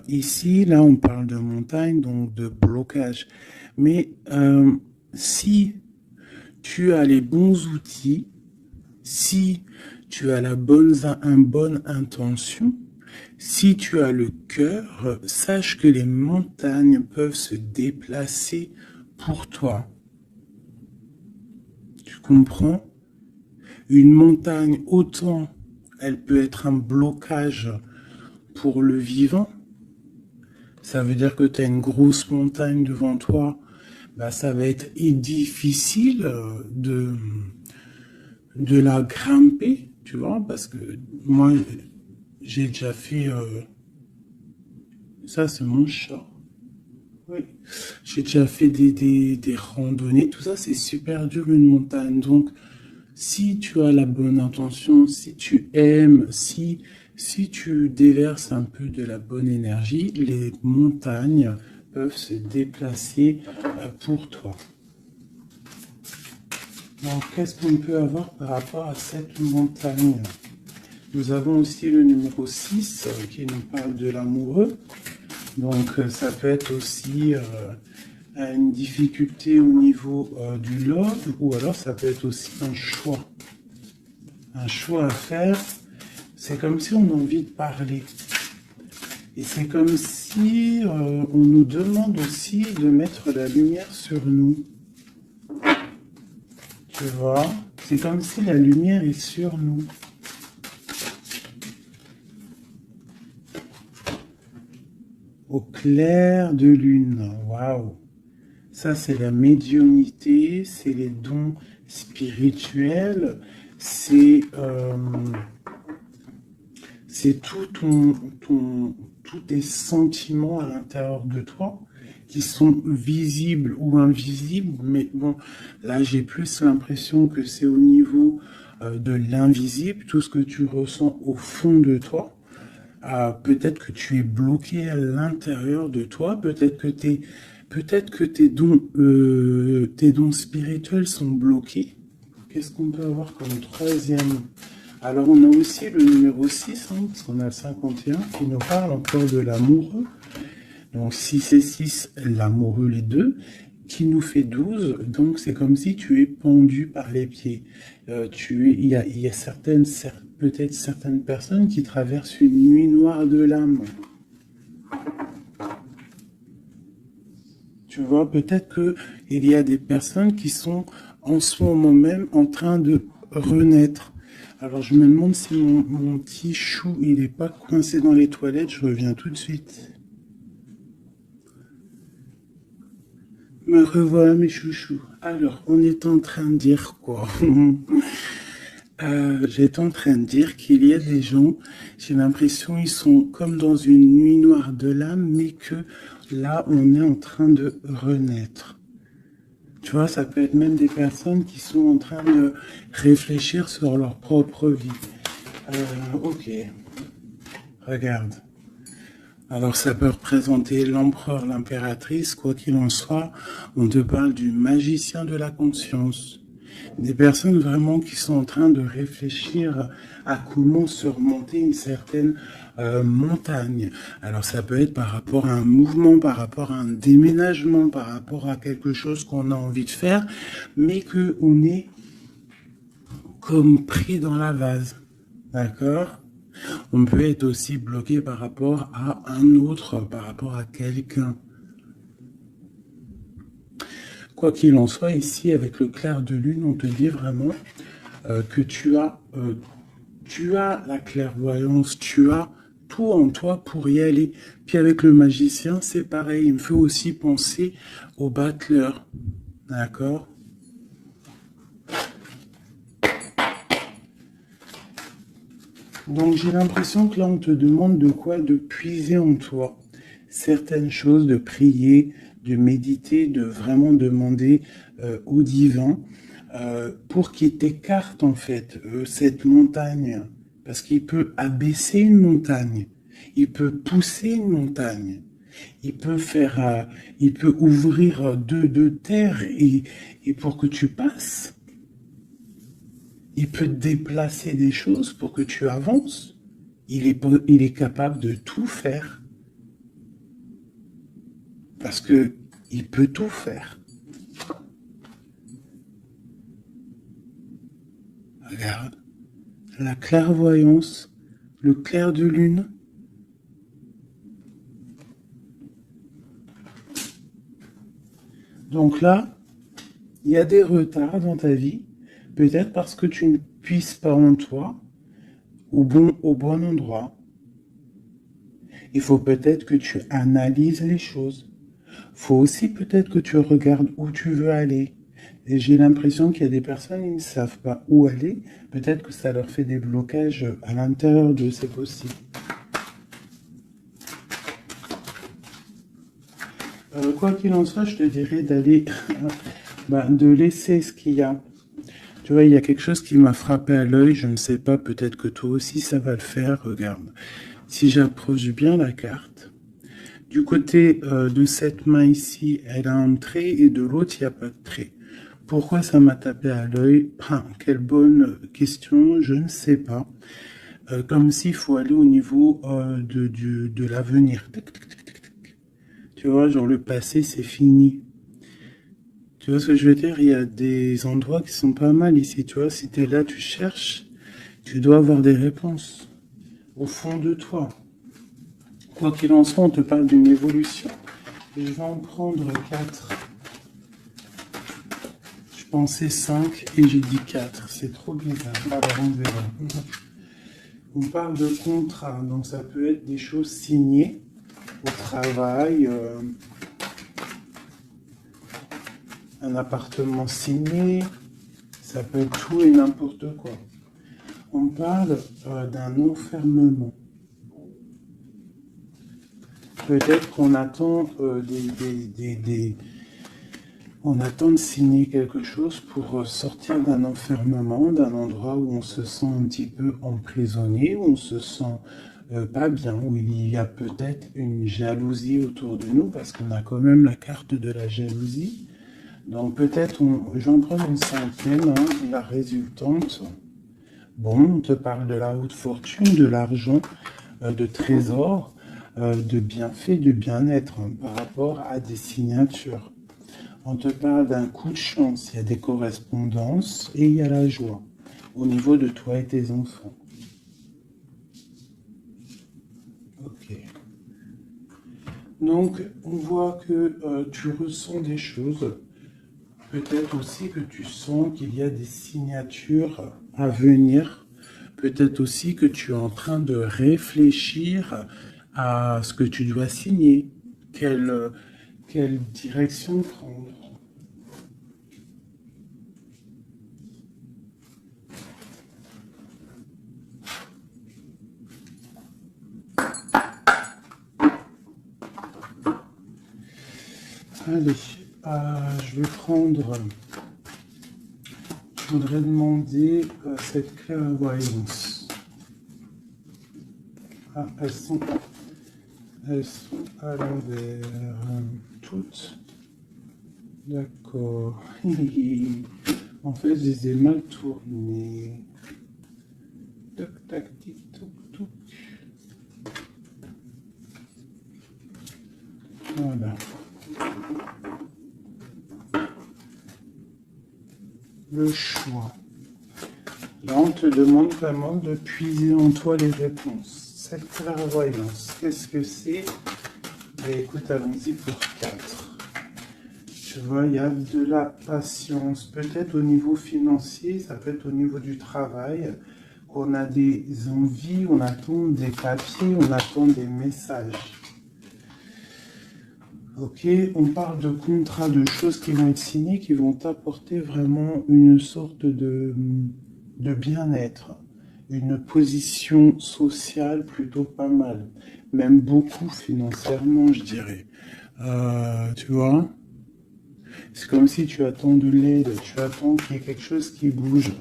Ici, là, on parle de montagne, donc de blocage. Mais si tu as les bons outils, si tu as une bonne intention, si tu as le cœur, sache que les montagnes peuvent se déplacer pour toi. Tu comprends? Une montagne, autant elle peut être un blocage pour le vivant. Ça veut dire que tu as une grosse montagne devant toi. Bah, ça va être difficile de la grimper, tu vois, parce que moi, j'ai déjà fait... ça, c'est mon chat. Oui. J'ai déjà fait des randonnées. Tout ça, c'est super dur, une montagne. Donc, si tu as la bonne intention, si tu aimes, si tu déverses un peu de la bonne énergie, les montagnes peuvent se déplacer pour toi. Donc, qu'est-ce qu'on peut avoir par rapport à cette montagne? Nous avons aussi le numéro 6 qui nous parle de l'amoureux. Donc, ça peut être aussi une difficulté au niveau du love, ou alors ça peut être aussi un choix. Un choix à faire. C'est comme si on a envie de parler. Et c'est comme si on nous demande aussi de mettre la lumière sur nous. Tu vois? C'est comme si la lumière est sur nous. Au clair de lune. Waouh! Ça, c'est la médiumnité, c'est les dons spirituels, c'est tous tes sentiments à l'intérieur de toi qui sont visibles ou invisibles. Mais bon, là, j'ai plus l'impression que c'est au niveau de l'invisible, tout ce que tu ressens au fond de toi. Peut-être que tu es bloqué à l'intérieur de toi, peut-être que tes dons spirituels sont bloqués. Qu'est-ce qu'on peut avoir comme troisième? Alors on a aussi le numéro 6, hein, parce qu'on a le 51, qui nous parle encore de l'amoureux. Donc 6 et 6, l'amoureux les deux, qui nous fait 12. Donc c'est comme si tu es pendu par les pieds. Il y a peut-être certaines personnes qui traversent une nuit noire de l'âme. Tu vois, peut-être qu'il y a des personnes qui sont en ce moment même en train de renaître. Alors je me demande si mon petit chou, il n'est pas coincé dans les toilettes. Je reviens tout de suite. Me revoilà mes chouchous. Alors, on est en train de dire quoi? J'étais en train de dire qu'il y a des gens, j'ai l'impression ils sont comme dans une nuit noire de l'âme, mais que là, on est en train de renaître. Tu vois, ça peut être même des personnes qui sont en train de réfléchir sur leur propre vie. Ok, regarde. Alors ça peut représenter l'empereur, l'impératrice, quoi qu'il en soit, on te parle du magicien de la conscience. Des personnes vraiment qui sont en train de réfléchir à comment surmonter une certaine montagne. Alors ça peut être par rapport à un mouvement, par rapport à un déménagement, par rapport à quelque chose qu'on a envie de faire, mais qu'on est comme pris dans la vase. D'accord? On peut être aussi bloqué par rapport à un autre, par rapport à quelqu'un. Quoi qu'il en soit, ici, avec le clair de lune, on te dit vraiment que tu as la clairvoyance, tu as tout en toi pour y aller. Puis avec le magicien, c'est pareil. Il me fait aussi penser au battleur. D'accord? Donc j'ai l'impression que là, on te demande de quoi? De puiser en toi certaines choses, de prier, de méditer, de vraiment demander au divin pour qu'il t'écarte en fait cette montagne. Parce qu'il peut abaisser une montagne, il peut pousser une montagne, il peut ouvrir deux terres et pour que tu passes. Il peut déplacer des choses pour que tu avances. Il est capable de tout faire. Parce que il peut tout faire. Regarde, la clairvoyance, le clair de lune. Donc là, il y a des retards dans ta vie, peut-être parce que tu ne puisses pas en toi au bon endroit. Il faut peut-être que tu analyses les choses. Il faut aussi peut-être que tu regardes où tu veux aller. Et j'ai l'impression qu'il y a des personnes qui ne savent pas où aller. Peut-être que ça leur fait des blocages à l'intérieur d'eux, c'est possible. Quoi qu'il en soit, je te dirais d'aller, de laisser ce qu'il y a. Tu vois, il y a quelque chose qui m'a frappé à l'œil, je ne sais pas, peut-être que toi aussi ça va le faire, regarde. Si j'approche bien la carte, du côté de cette main ici, elle a un trait et de l'autre, il n'y a pas de trait. Pourquoi ça m'a tapé à l'œil? Quelle bonne question, je ne sais pas. Comme s'il faut aller au niveau de l'avenir. Tu vois, genre le passé, c'est fini. Tu vois ce que je veux dire? Il y a des endroits qui sont pas mal ici. Tu vois, si tu es là, tu cherches, tu dois avoir des réponses au fond de toi. Quoi qu'il en soit, on te parle d'une évolution. Je vais en prendre 4. Je pensais 5 et j'ai dit 4. C'est trop bizarre. Alors on verra. On parle de contrat, donc ça peut être des choses signées au travail, un appartement signé, ça peut être tout et n'importe quoi. On parle d'un enfermement. Peut-être qu'on attend on attend de signer quelque chose pour sortir d'un enfermement, d'un endroit où on se sent un petit peu emprisonné, où on se sent pas bien, où il y a peut-être une jalousie autour de nous, parce qu'on a quand même la carte de la jalousie. Donc peut-être, j'en prends une cinquième, la résultante. Bon, on te parle de la haute fortune, de l'argent, de trésors, de bienfaits, de bien-être par rapport à des signatures. On te parle d'un coup de chance, il y a des correspondances et il y a la joie au niveau de toi et tes enfants. Ok. Donc, on voit que tu ressens des choses. Peut-être aussi que tu sens qu'il y a des signatures à venir. Peut-être aussi que tu es en train de réfléchir à ce que tu dois signer. Quelle direction prendre. Allez, je vais prendre... Je voudrais demander cette clairvoyance. Ah, elles sont à l'envers. Toutes. D'accord. En fait, je les ai mal tournées. Toc, tac, tic, toc, toc. Voilà. Le choix. Là, on te demande vraiment de puiser en toi les réponses. Cette clairvoyance, qu'est-ce que c'est? Écoute, allons-y pour 4. Tu vois, il y a de la patience. Peut-être au niveau financier, ça peut être au niveau du travail. On a des envies, on attend des papiers, on attend des messages. Ok, on parle de contrats, de choses qui vont être signées, qui vont apporter vraiment une sorte de bien-être, une position sociale plutôt pas mal, même beaucoup financièrement, je dirais. Tu vois, c'est comme si tu attends de l'aide, tu attends qu'il y ait quelque chose qui bouge.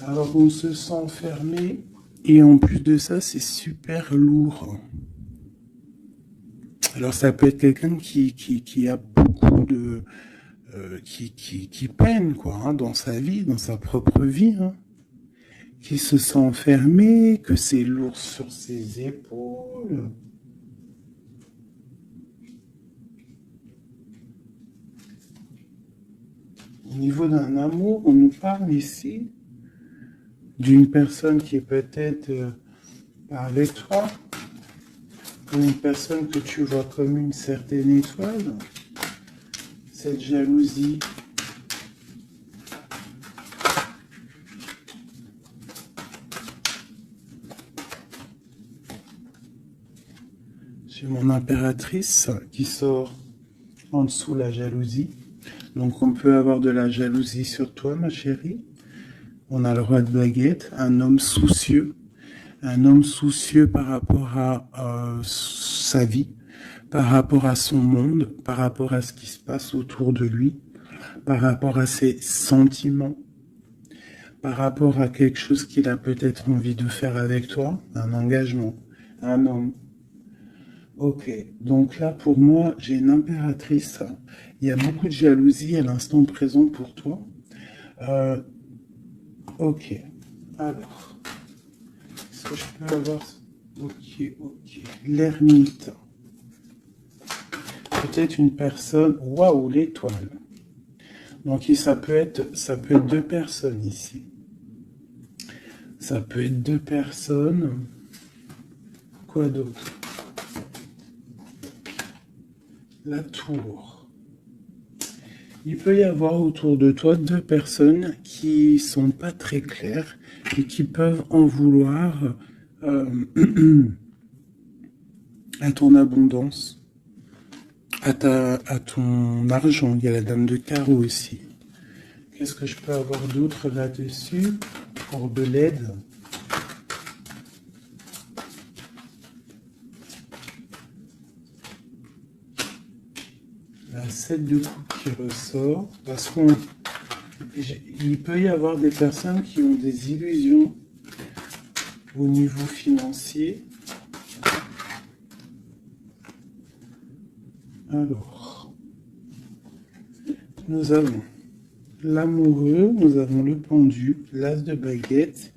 Alors on se sent fermé et en plus de ça, c'est super lourd. Alors ça peut être quelqu'un qui a beaucoup de... qui peine quoi, dans sa vie, dans sa propre vie, qui se sent enfermé, que c'est lourd sur ses épaules. Au niveau d'un amour, on nous parle ici d'une personne qui est peut-être avec toi, une personne que tu vois comme une certaine étoile. Cette jalousie, j'ai mon impératrice qui sort en dessous la jalousie. Donc on peut avoir de la jalousie sur toi, ma chérie. On a le roi de baguette, un homme soucieux par rapport à sa vie, par rapport à son monde, par rapport à ce qui se passe autour de lui, par rapport à ses sentiments, par rapport à quelque chose qu'il a peut-être envie de faire avec toi, un engagement, un homme. Ok, donc là pour moi j'ai une impératrice, il y a beaucoup de jalousie à l'instant présent pour toi. Ok, alors, est-ce que je peux avoir... Ok, l'ermite. Peut-être une personne... Waouh, l'étoile. Donc ça peut être deux personnes ici. Ça peut être deux personnes. Quoi d'autre? La tour. Il peut y avoir autour de toi deux personnes qui sont pas très claires et qui peuvent en vouloir à ton abondance, à ton argent. Il y a la dame de carreau aussi. Qu'est-ce que je peux avoir d'autre là-dessus pour de l'aide? La 7 de coupe qui ressort, parce qu'il peut y avoir des personnes qui ont des illusions au niveau financier. Alors, nous avons l'amoureux, nous avons le pendu, l'as de baguette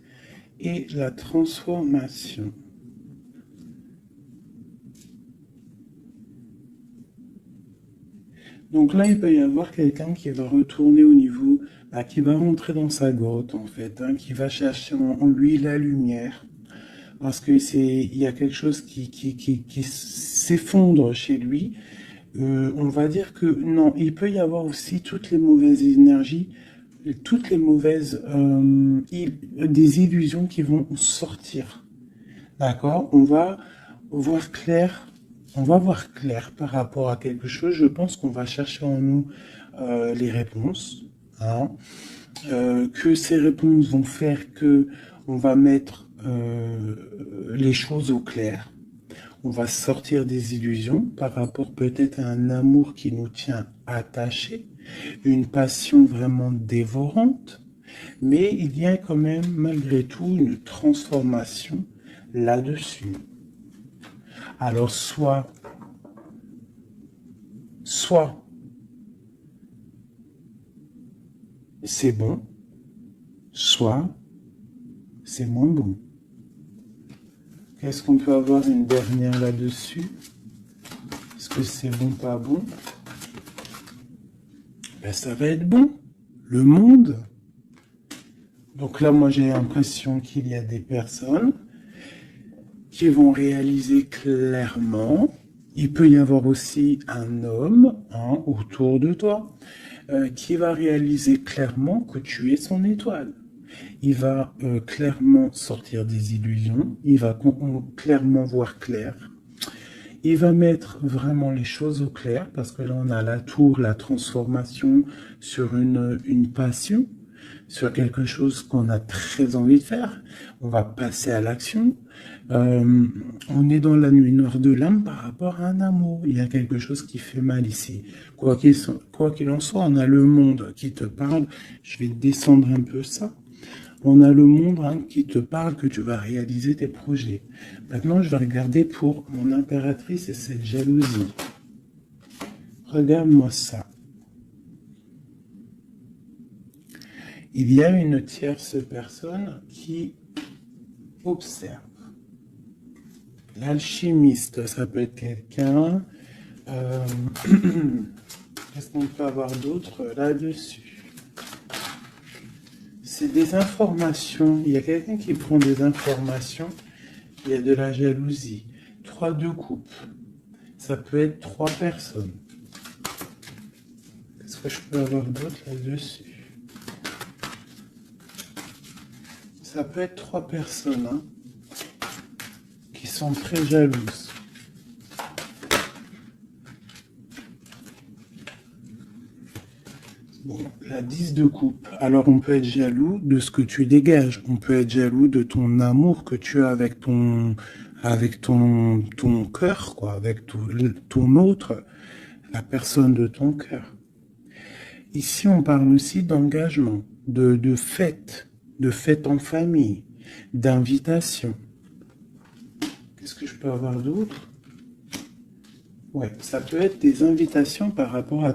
et la transformation. Donc là, il peut y avoir quelqu'un qui va retourner au niveau, qui va rentrer dans sa grotte en fait, qui va chercher en lui la lumière. Parce que il y a quelque chose qui s'effondre chez lui. On va dire que non, il peut y avoir aussi toutes les mauvaises énergies, toutes les mauvaises des illusions qui vont sortir. D'accord? On va voir clair. On va voir clair par rapport à quelque chose. Je pense qu'on va chercher en nous les réponses. Hein, que ces réponses vont faire que on va mettre les choses au clair. On va sortir des illusions par rapport peut-être à un amour qui nous tient attachés, une passion vraiment dévorante, mais il y a quand même malgré tout une transformation là-dessus. Alors soit c'est bon, soit c'est moins bon. Qu'est-ce qu'on peut avoir une dernière là-dessus? Est-ce que c'est bon, pas bon? Ben, ça va être bon. Le monde. Donc là, moi, j'ai l'impression qu'il y a des personnes qui vont réaliser clairement. Il peut y avoir aussi un homme autour de toi qui va réaliser clairement que tu es son étoile. Il va clairement sortir des illusions, il va clairement voir clair. Il va mettre vraiment les choses au clair, parce que là on a la tour, la transformation sur une passion, sur quelque chose qu'on a très envie de faire. On va passer à l'action. On est dans la nuit noire de l'âme par rapport à un amour. Il y a quelque chose qui fait mal ici. Quoi qu'il en soit, on a le monde qui te parle. Je vais descendre un peu ça. On a le monde qui te parle que tu vas réaliser tes projets. Maintenant, je vais regarder pour mon impératrice et cette jalousie. Regarde-moi ça. Il y a une tierce personne qui observe. L'alchimiste, ça peut être quelqu'un. Qu'est-ce qu'on peut avoir d'autre là-dessus? C'est des informations. Il y a quelqu'un qui prend des informations. Il y a de la jalousie. 3 de coupe. Ça peut être 3 personnes. Qu'est-ce que je peux avoir d'autre là-dessus? Ça peut être 3 personnes hein, qui sont très jalouses. Bon, la 10 de coupe. Alors, on peut être jaloux de ce que tu dégages. On peut être jaloux de ton amour que tu as avec ton cœur, quoi, avec ton autre, la personne de ton cœur. Ici, on parle aussi d'engagement, de fête en famille, d'invitation. Qu'est-ce que je peux avoir d'autre? Ouais, ça peut être des invitations par rapport à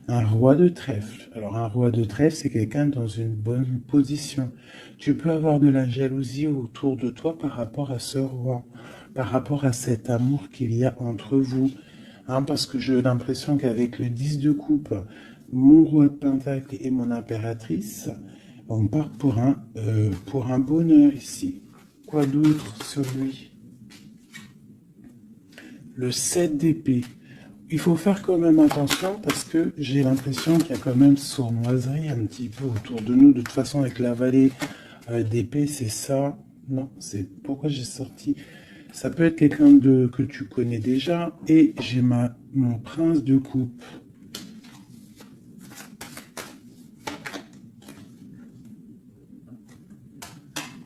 un roi de trèfle. Alors, un roi de trèfle, c'est quelqu'un dans une bonne position. Tu peux avoir de la jalousie autour de toi par rapport à ce roi, par rapport à cet amour qu'il y a entre vous. Hein, parce que j'ai l'impression qu'avec le 10 de coupe, mon roi de pentacle et mon impératrice, on part pour un bonheur ici. Quoi d'autre sur lui? Le 7 d'épée. Il faut faire quand même attention parce que j'ai l'impression qu'il y a quand même sournoiserie un petit peu autour de nous. De toute façon, avec la vallée d'épée, c'est ça. Non, c'est pourquoi j'ai sorti. Ça peut être quelqu'un que tu connais déjà. Et j'ai mon prince de coupe.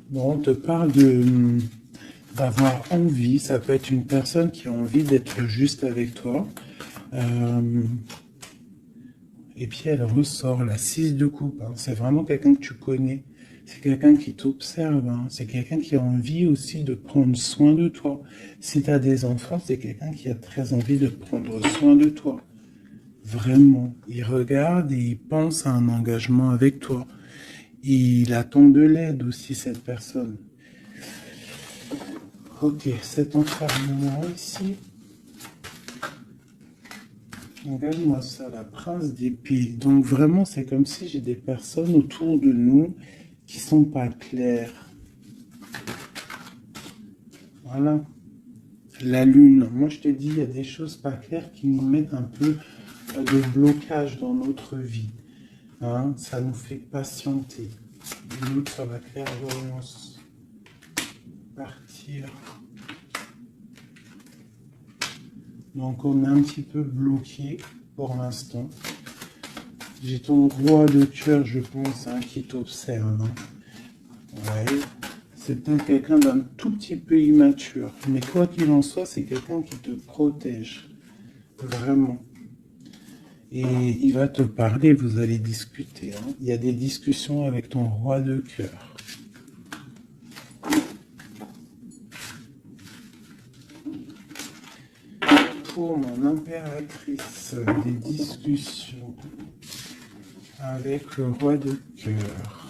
Bon, on te parle d'avoir envie, ça peut être une personne qui a envie d'être juste avec toi. Et puis elle ressort la 6 de coupe. Hein. C'est vraiment quelqu'un que tu connais. C'est quelqu'un qui t'observe. Hein. C'est quelqu'un qui a envie aussi de prendre soin de toi. Si tu as des enfants, c'est quelqu'un qui a très envie de prendre soin de toi. Vraiment. Il regarde et il pense à un engagement avec toi. Il attend de l'aide aussi, cette personne. Ok, cet enfermement ici. Regarde-moi ça, la prince d'épée. Donc vraiment, c'est comme si j'ai des personnes autour de nous qui sont pas claires. Voilà. La lune. Moi, je te dis, il y a des choses pas claires qui nous mettent un peu de blocage dans notre vie. Hein, ça nous fait patienter. Une sur la clairvoyance. Partir. Donc on est un petit peu bloqué pour l'instant. J'ai ton roi de cœur, je pense, hein, qui t'observe. Hein. Ouais. C'est peut-être quelqu'un d'un tout petit peu immature. Mais quoi qu'il en soit, c'est quelqu'un qui te protège. Vraiment. Et il va te parler, vous allez discuter. Hein. Il y a des discussions avec ton roi de cœur. Pour mon impératrice, des discussions avec le roi de cœur.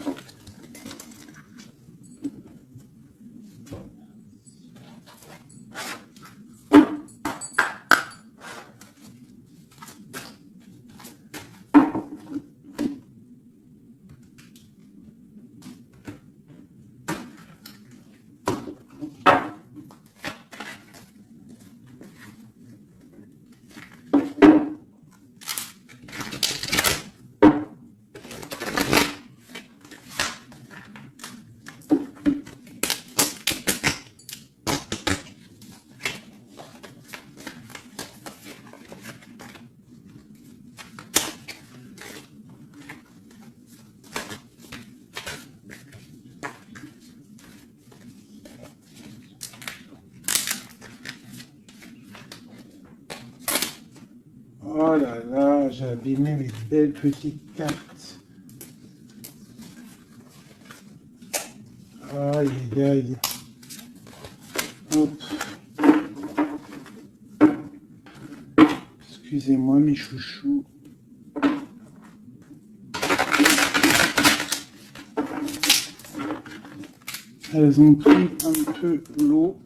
Oh là là, j'ai abîmé mes belles petites cartes. Aïe, aïe, aïe. Hop. Excusez-moi mes chouchous. Elles ont pris un peu l'eau.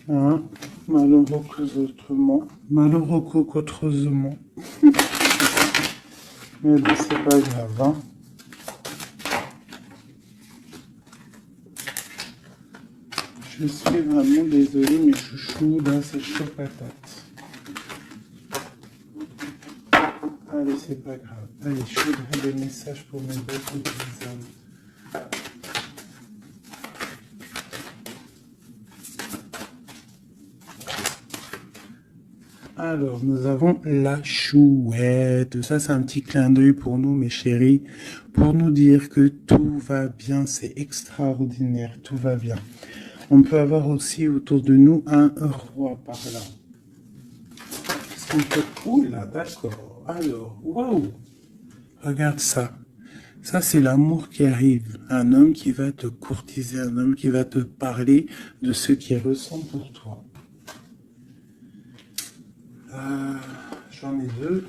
Hein, malheureusement. Mais bon, c'est pas grave. Hein. Je suis vraiment désolée, mes chouchous, là, c'est chaud patate. Allez, c'est pas grave. Allez, je voudrais des messages pour mes bêtes des hommes. Alors, nous avons la chouette. Ça, c'est un petit clin d'œil pour nous, mes chéris, pour nous dire que tout va bien, c'est extraordinaire, tout va bien. On peut avoir aussi autour de nous un roi par là. Qu'est-ce qu'on peut... Oula, d'accord. Alors, waouh. Regarde ça. Ça, c'est l'amour qui arrive. Un homme qui va te courtiser, un homme qui va te parler de ce qu'il ressent pour toi. J'en ai deux.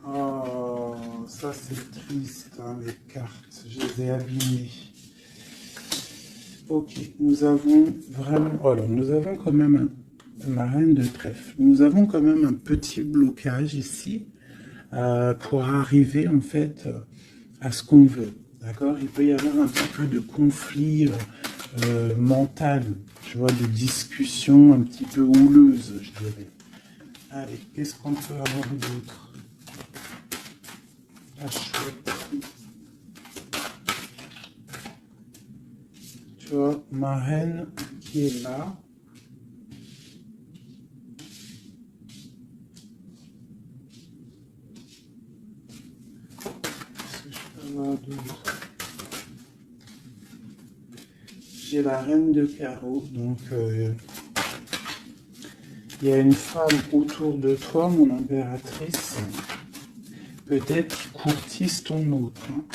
Oh, ça c'est triste, hein, les cartes. Je les ai abîmées. Ok, nous avons vraiment... Alors, nous avons quand même la reine de trèfle. Nous avons quand même un petit blocage ici pour arriver en fait à ce qu'on veut. D'accord? Il peut y avoir un petit peu de conflit mental, tu vois, de discussion un petit peu houleuse, je dirais. Allez, qu'est-ce qu'on peut avoir d'autre? La chouette. Tu vois, ma reine qui est là. Qu'est-ce que je peux avoir d'autre? J'ai la reine de carreau, donc il y a une femme autour de toi, mon impératrice, peut-être qui courtise ton autre. Hein.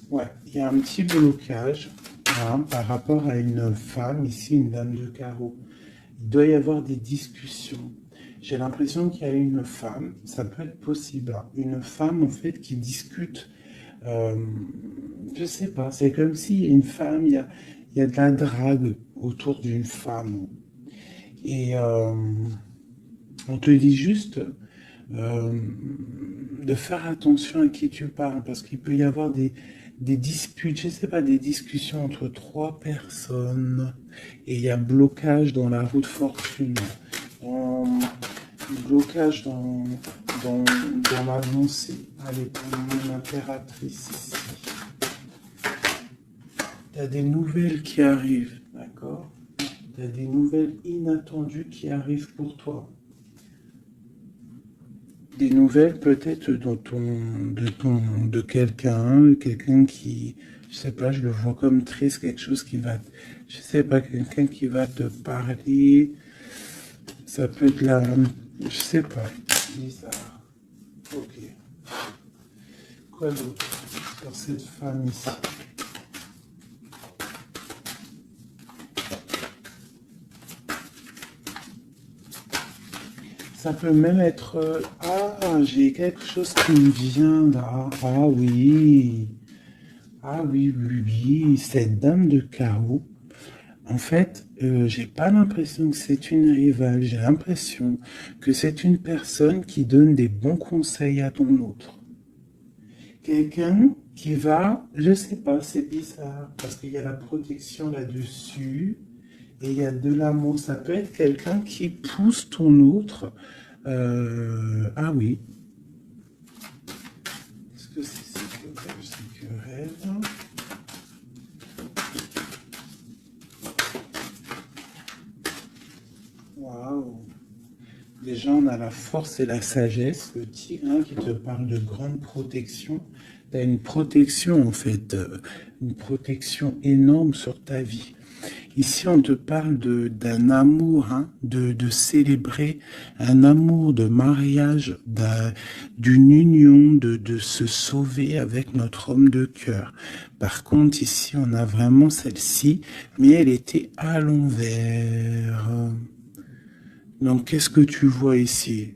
Ouais, il y a un petit blocage hein, par rapport à une femme, ici une dame de carreau. Il doit y avoir des discussions. J'ai l'impression qu'il y a une femme, ça peut être possible, hein, une femme en fait qui discute, je sais pas, c'est comme s'il y a une femme, il y a de la drague autour d'une femme. Et on te dit juste de faire attention à qui tu parles, parce qu'il peut y avoir des disputes, je sais pas, des discussions entre trois personnes, et il y a blocage dans la roue de fortune. Blocage dans l'avancée. Allez, pour mon impératrice ici. Il y a des nouvelles qui arrivent, d'accord? Il y a des nouvelles inattendues qui arrivent pour toi. Des nouvelles peut-être de quelqu'un qui, je sais pas, je le vois comme triste, quelque chose qui va, je sais pas, quelqu'un qui va te parler. Ça peut être la... Je sais pas. Bizarre. Ok. Quoi d'autre sur cette femme ici? Ça peut même être... Ah, j'ai quelque chose qui me vient là. Ah oui. Ah oui, oui, oui. Cette dame de carreau. En fait, j'ai pas l'impression que c'est une rivale, j'ai l'impression que c'est une personne qui donne des bons conseils à ton autre. Quelqu'un qui va, je sais pas, c'est bizarre, parce qu'il y a la protection là-dessus, et il y a de l'amour. Ça peut être quelqu'un qui pousse ton autre. Ah oui. Est-ce que c'est querelle? Waouh! Déjà, on a la force et la sagesse, le tigre hein, qui te parle de grande protection. Tu as une protection, en fait, une protection énorme sur ta vie. Ici, on te parle d'un amour, hein, de célébrer un amour de mariage, d'une union, de se sauver avec notre homme de cœur. Par contre, ici, on a vraiment celle-ci, mais elle était à l'envers. Donc, qu'est-ce que tu vois ici?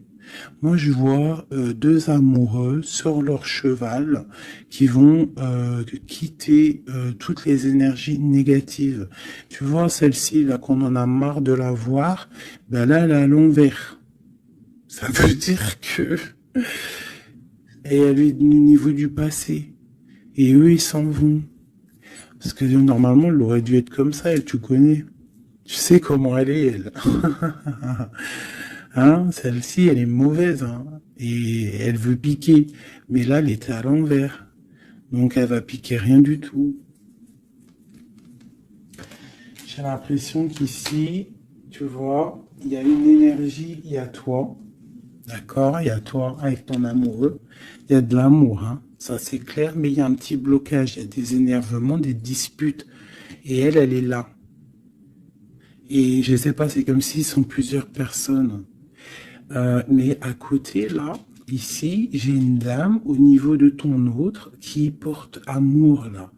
Moi, je vois deux amoureux sur leur cheval qui vont quitter toutes les énergies négatives. Tu vois, celle-ci, là, qu'on en a marre de la voir, ben là, elle est à l'envers. Ça veut dire que Et elle est au niveau du passé. Et eux, ils s'en vont. Parce que normalement, elle aurait dû être comme ça, elle, tu connais. Tu sais comment elle est, elle. Hein, celle-ci, elle est mauvaise, hein. Et elle veut piquer. Mais là, elle était à l'envers. Donc, elle va piquer rien du tout. J'ai l'impression qu'ici, tu vois, il y a une énergie, il y a toi. D'accord? Il y a toi avec ton amoureux. Il y a de l'amour, hein. Ça, c'est clair, mais il y a un petit blocage. Il y a des énervements, des disputes. Et elle, elle est là. Et je sais pas, c'est comme s'ils sont plusieurs personnes. Mais à côté, là, ici, j'ai une dame au niveau de ton autre qui porte amour, là.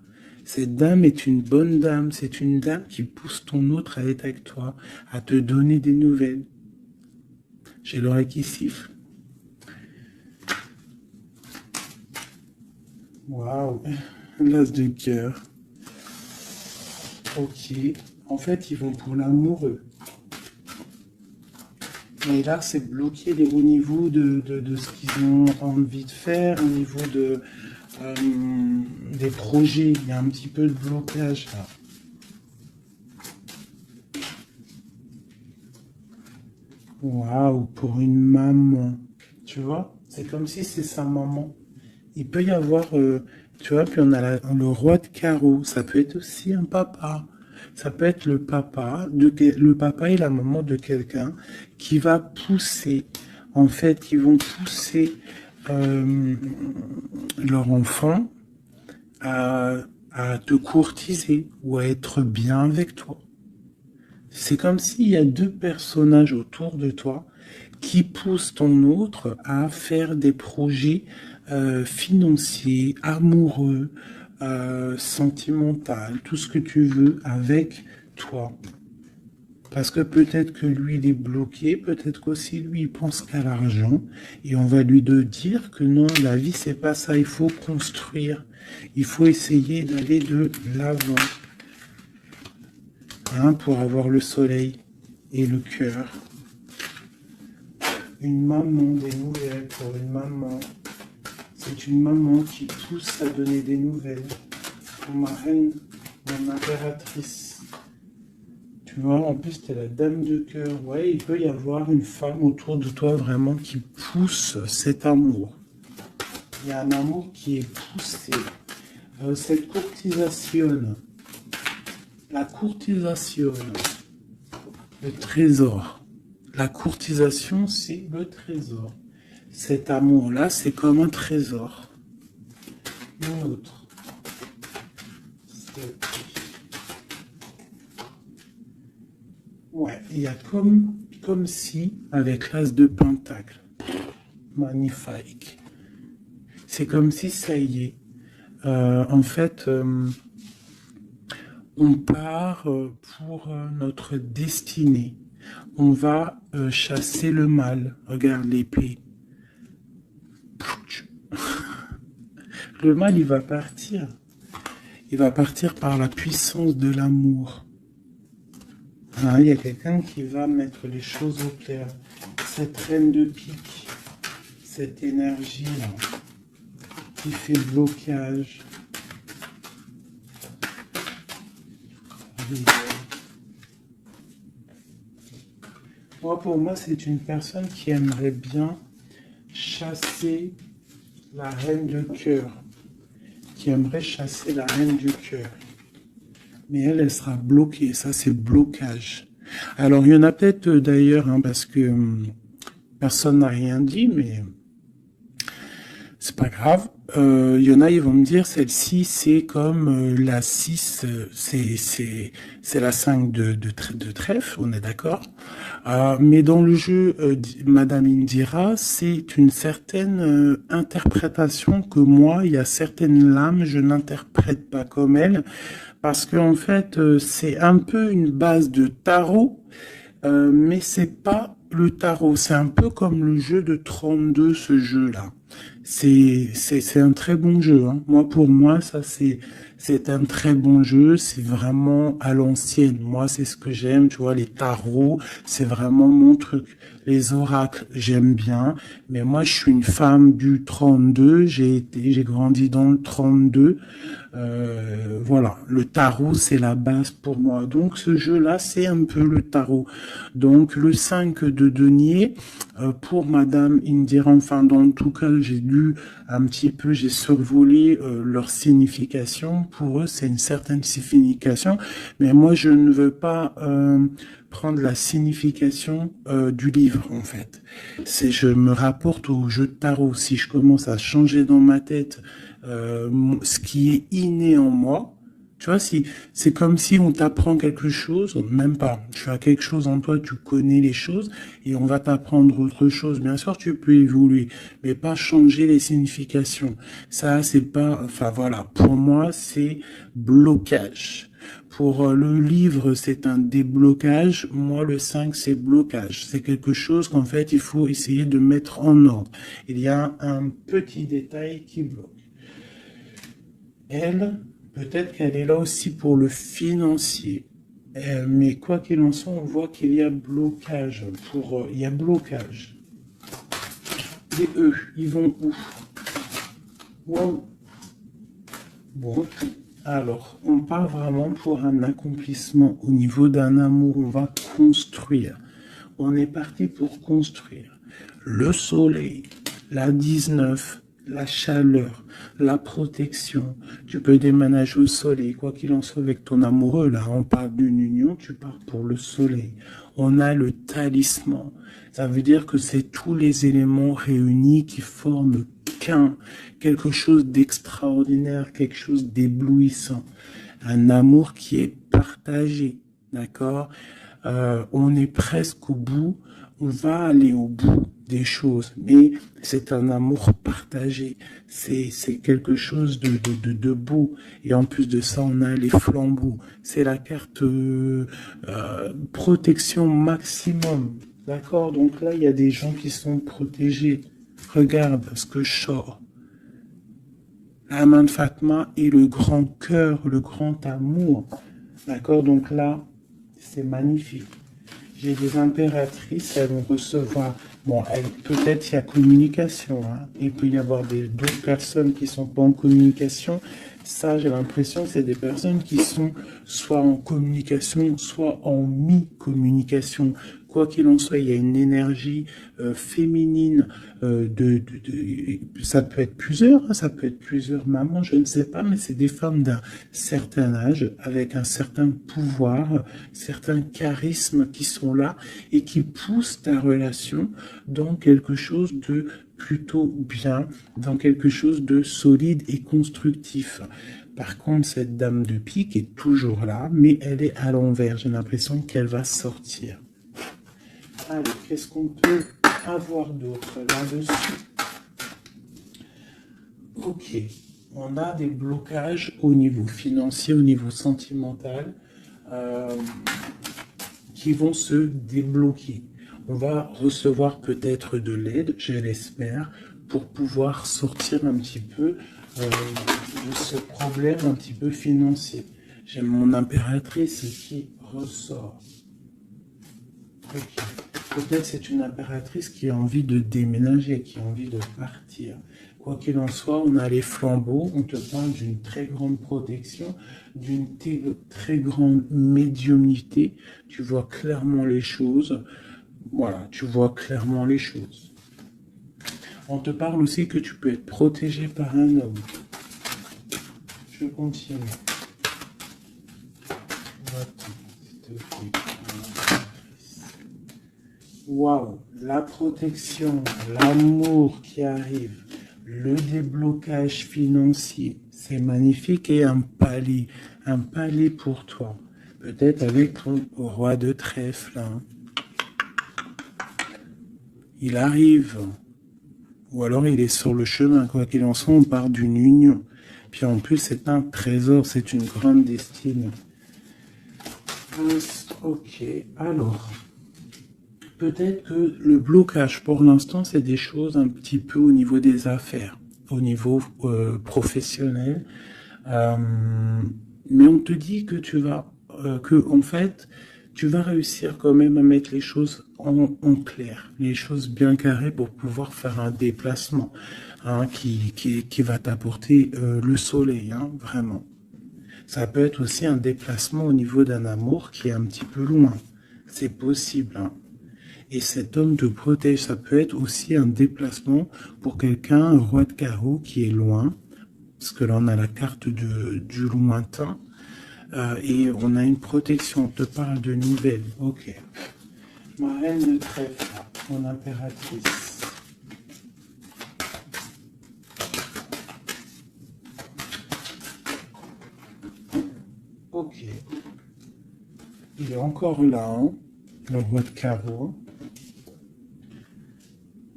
Cette dame est une bonne dame. C'est une dame qui pousse ton autre à être avec toi, à te donner des nouvelles. J'ai l'oreille qui siffle. Waouh, l'as de cœur. Ok. En fait, ils vont pour l'amoureux. Et là, c'est bloqué au niveau de ce qu'ils ont envie de faire, au niveau euh, des projets. Il y a un petit peu de blocage là. Waouh, pour une maman. Tu vois, c'est comme si c'est sa maman. Il peut y avoir, tu vois, puis on a le roi de carreau. Ça peut être aussi un papa. Ça peut être le papa et la maman de quelqu'un qui va pousser. En fait, ils vont pousser euh, leur enfant à, à te courtiser ou à être bien avec toi. C'est comme s'il y a deux personnages autour de toi qui poussent ton autre à faire des projets financiers, amoureux, sentimentaux, tout ce que tu veux avec toi. Parce que peut-être que lui, il est bloqué, peut-être qu'aussi lui, il pense qu'à l'argent, et on va lui dire que non, la vie, c'est pas ça, il faut construire, il faut essayer d'aller de l'avant, hein, pour avoir le soleil et le cœur. Une maman, des nouvelles pour une maman. C'est une maman qui pousse à donner des nouvelles. Pour ma reine, mon impératrice. Tu vois, en plus, t'es la dame de cœur. Ouais, il peut y avoir une femme autour de toi vraiment qui pousse cet amour. Il y a un amour qui est poussé. Cette courtisation, la courtisation, le trésor. La courtisation, c'est le trésor. Cet amour-là, c'est comme un trésor. Une autre. Ouais, il y a comme si, avec l'as de pentacle. Magnifique. C'est comme si, ça y est. En fait, on part pour notre destinée. On va chasser le mal. Regarde l'épée. Le mal, il va partir. Il va partir par la puissance de l'amour. Ah, il y a quelqu'un qui va mettre les choses au clair. Cette reine de pique, cette énergie-là, qui fait blocage. Moi, pour moi, c'est une personne qui aimerait bien chasser la reine de cœur. Qui aimerait chasser la reine du cœur. Mais elle sera bloquée. Ça, c'est blocage. Alors, il y en a peut-être d'ailleurs, hein, parce que personne n'a rien dit, mais c'est pas grave. Il y en a, ils vont me dire, celle-ci, c'est comme la 6, c'est la 5 de trèfle, on est d'accord. Mais dans le jeu, Madame Indira, c'est une certaine interprétation que moi, il y a certaines lames, je n'interprète pas comme elle, parce que en fait, c'est un peu une base de tarot, mais c'est pas le tarot. C'est un peu comme le jeu de 32, ce jeu-là. c'est un très bon jeu, hein. Moi, pour moi, ça, c'est un très bon jeu. C'est vraiment à l'ancienne. Moi, c'est ce que j'aime. Tu vois, les tarots, c'est vraiment mon truc. Les oracles, j'aime bien. Mais moi, je suis une femme du 32. J'ai grandi dans le 32. Voilà, le tarot, c'est la base pour moi. Donc, ce jeu-là, c'est un peu le tarot. Donc, le 5 de denier, pour Madame Indira, enfin, dans tout cas, j'ai lu un petit peu, j'ai survolé leur signification. Pour eux, c'est une certaine signification. Mais moi, je ne veux pas prendre la signification du livre, en fait. Je me rapporte au jeu de tarot. Si je commence à changer dans ma tête ce qui est inné en moi. Tu vois, si c'est comme si on t'apprend quelque chose, même pas. Tu as quelque chose en toi, tu connais les choses, et on va t'apprendre autre chose. Bien sûr, tu peux évoluer, mais pas changer les significations. Ça, c'est pas. Enfin voilà, pour moi, c'est blocage. Pour le livre, c'est un déblocage. Moi, le 5, c'est blocage. C'est quelque chose qu'en fait, il faut essayer de mettre en ordre. Il y a un petit détail qui bloque. Elle, peut-être qu'elle est là aussi pour le financier. Mais quoi qu'il en soit, on voit qu'il y a blocage. Il y a blocage. Et eux, ils vont où? Bon, alors, on part vraiment pour un accomplissement au niveau d'un amour. On va construire. On est parti pour construire. Le soleil, la 19, la chaleur, la protection. Tu peux déménager au soleil, quoi qu'il en soit avec ton amoureux. Là, on parle d'une union, tu pars pour le soleil. On a le talisman. Ça veut dire que c'est tous les éléments réunis qui forment quelque chose d'extraordinaire, quelque chose d'éblouissant. Un amour qui est partagé, d'accord? On est presque au bout, on va aller au bout des choses, mais c'est un amour partagé, c'est quelque chose de beau, et en plus de ça, on a les flambeaux, c'est la carte protection maximum, d'accord? Donc là, il y a des gens qui sont protégés. Regarde ce que je sors. La main de Fatma et le grand cœur, le grand amour. D'accord? Donc là, c'est magnifique. J'ai des impératrices, elles vont recevoir. Bon, peut-être il y a communication. Hein. Il peut y avoir d'autres personnes qui sont pas en communication. Ça, j'ai l'impression que c'est des personnes qui sont soit en communication, soit en mi-communication. Quoi qu'il en soit, il y a une énergie féminine. Ça peut être plusieurs, hein, ça peut être plusieurs mamans, je ne sais pas, mais c'est des femmes d'un certain âge, avec un certain pouvoir, certains charismes qui sont là et qui poussent ta relation dans quelque chose de plutôt bien, dans quelque chose de solide et constructif. Par contre, cette dame de pique est toujours là, mais elle est à l'envers. J'ai l'impression qu'elle va sortir. Allez, qu'est-ce qu'on peut avoir d'autre là-dessus? Ok, on a des blocages au niveau financier, au niveau sentimental, qui vont se débloquer. On va recevoir peut-être de l'aide, je l'espère, pour pouvoir sortir un petit peu de ce problème un petit peu financier. J'ai mon impératrice qui ressort. Okay. Peut-être c'est une impératrice qui a envie de déménager, qui a envie de partir. Quoi qu'il en soit, on a les flambeaux, on te parle d'une très grande protection, d'une très grande médiumnité. Tu vois clairement les choses. Voilà, tu vois clairement les choses. On te parle aussi que tu peux être protégé par un homme. Je continue. Waouh, la protection, l'amour qui arrive, le déblocage financier, c'est magnifique et un palais pour toi. Peut-être avec ton roi de trèfle. Hein. Il arrive, ou alors il est sur le chemin, quoi qu'il en soit, on part d'une union. Puis en plus, c'est un trésor, c'est une grande destinée. Ok, alors... Peut-être que le blocage pour l'instant, c'est des choses un petit peu au niveau des affaires. au niveau professionnel. Euh, mais on te dit que en fait, tu vas réussir quand même à mettre les choses en clair, les choses bien carrées pour pouvoir faire un déplacement qui va t'apporter le soleil, vraiment. Ça peut être aussi un déplacement au niveau d'un amour qui est un petit peu loin. C'est possible, hein. Et cet homme te protège. Ça peut être aussi un déplacement pour quelqu'un, un roi de carreau qui est loin. Parce que là, on a la carte du lointain. Et on a une protection. On te parle de nouvelles. Ok. Ma reine de trèfle, mon impératrice. Ok. Il est encore là, hein, le roi de carreau.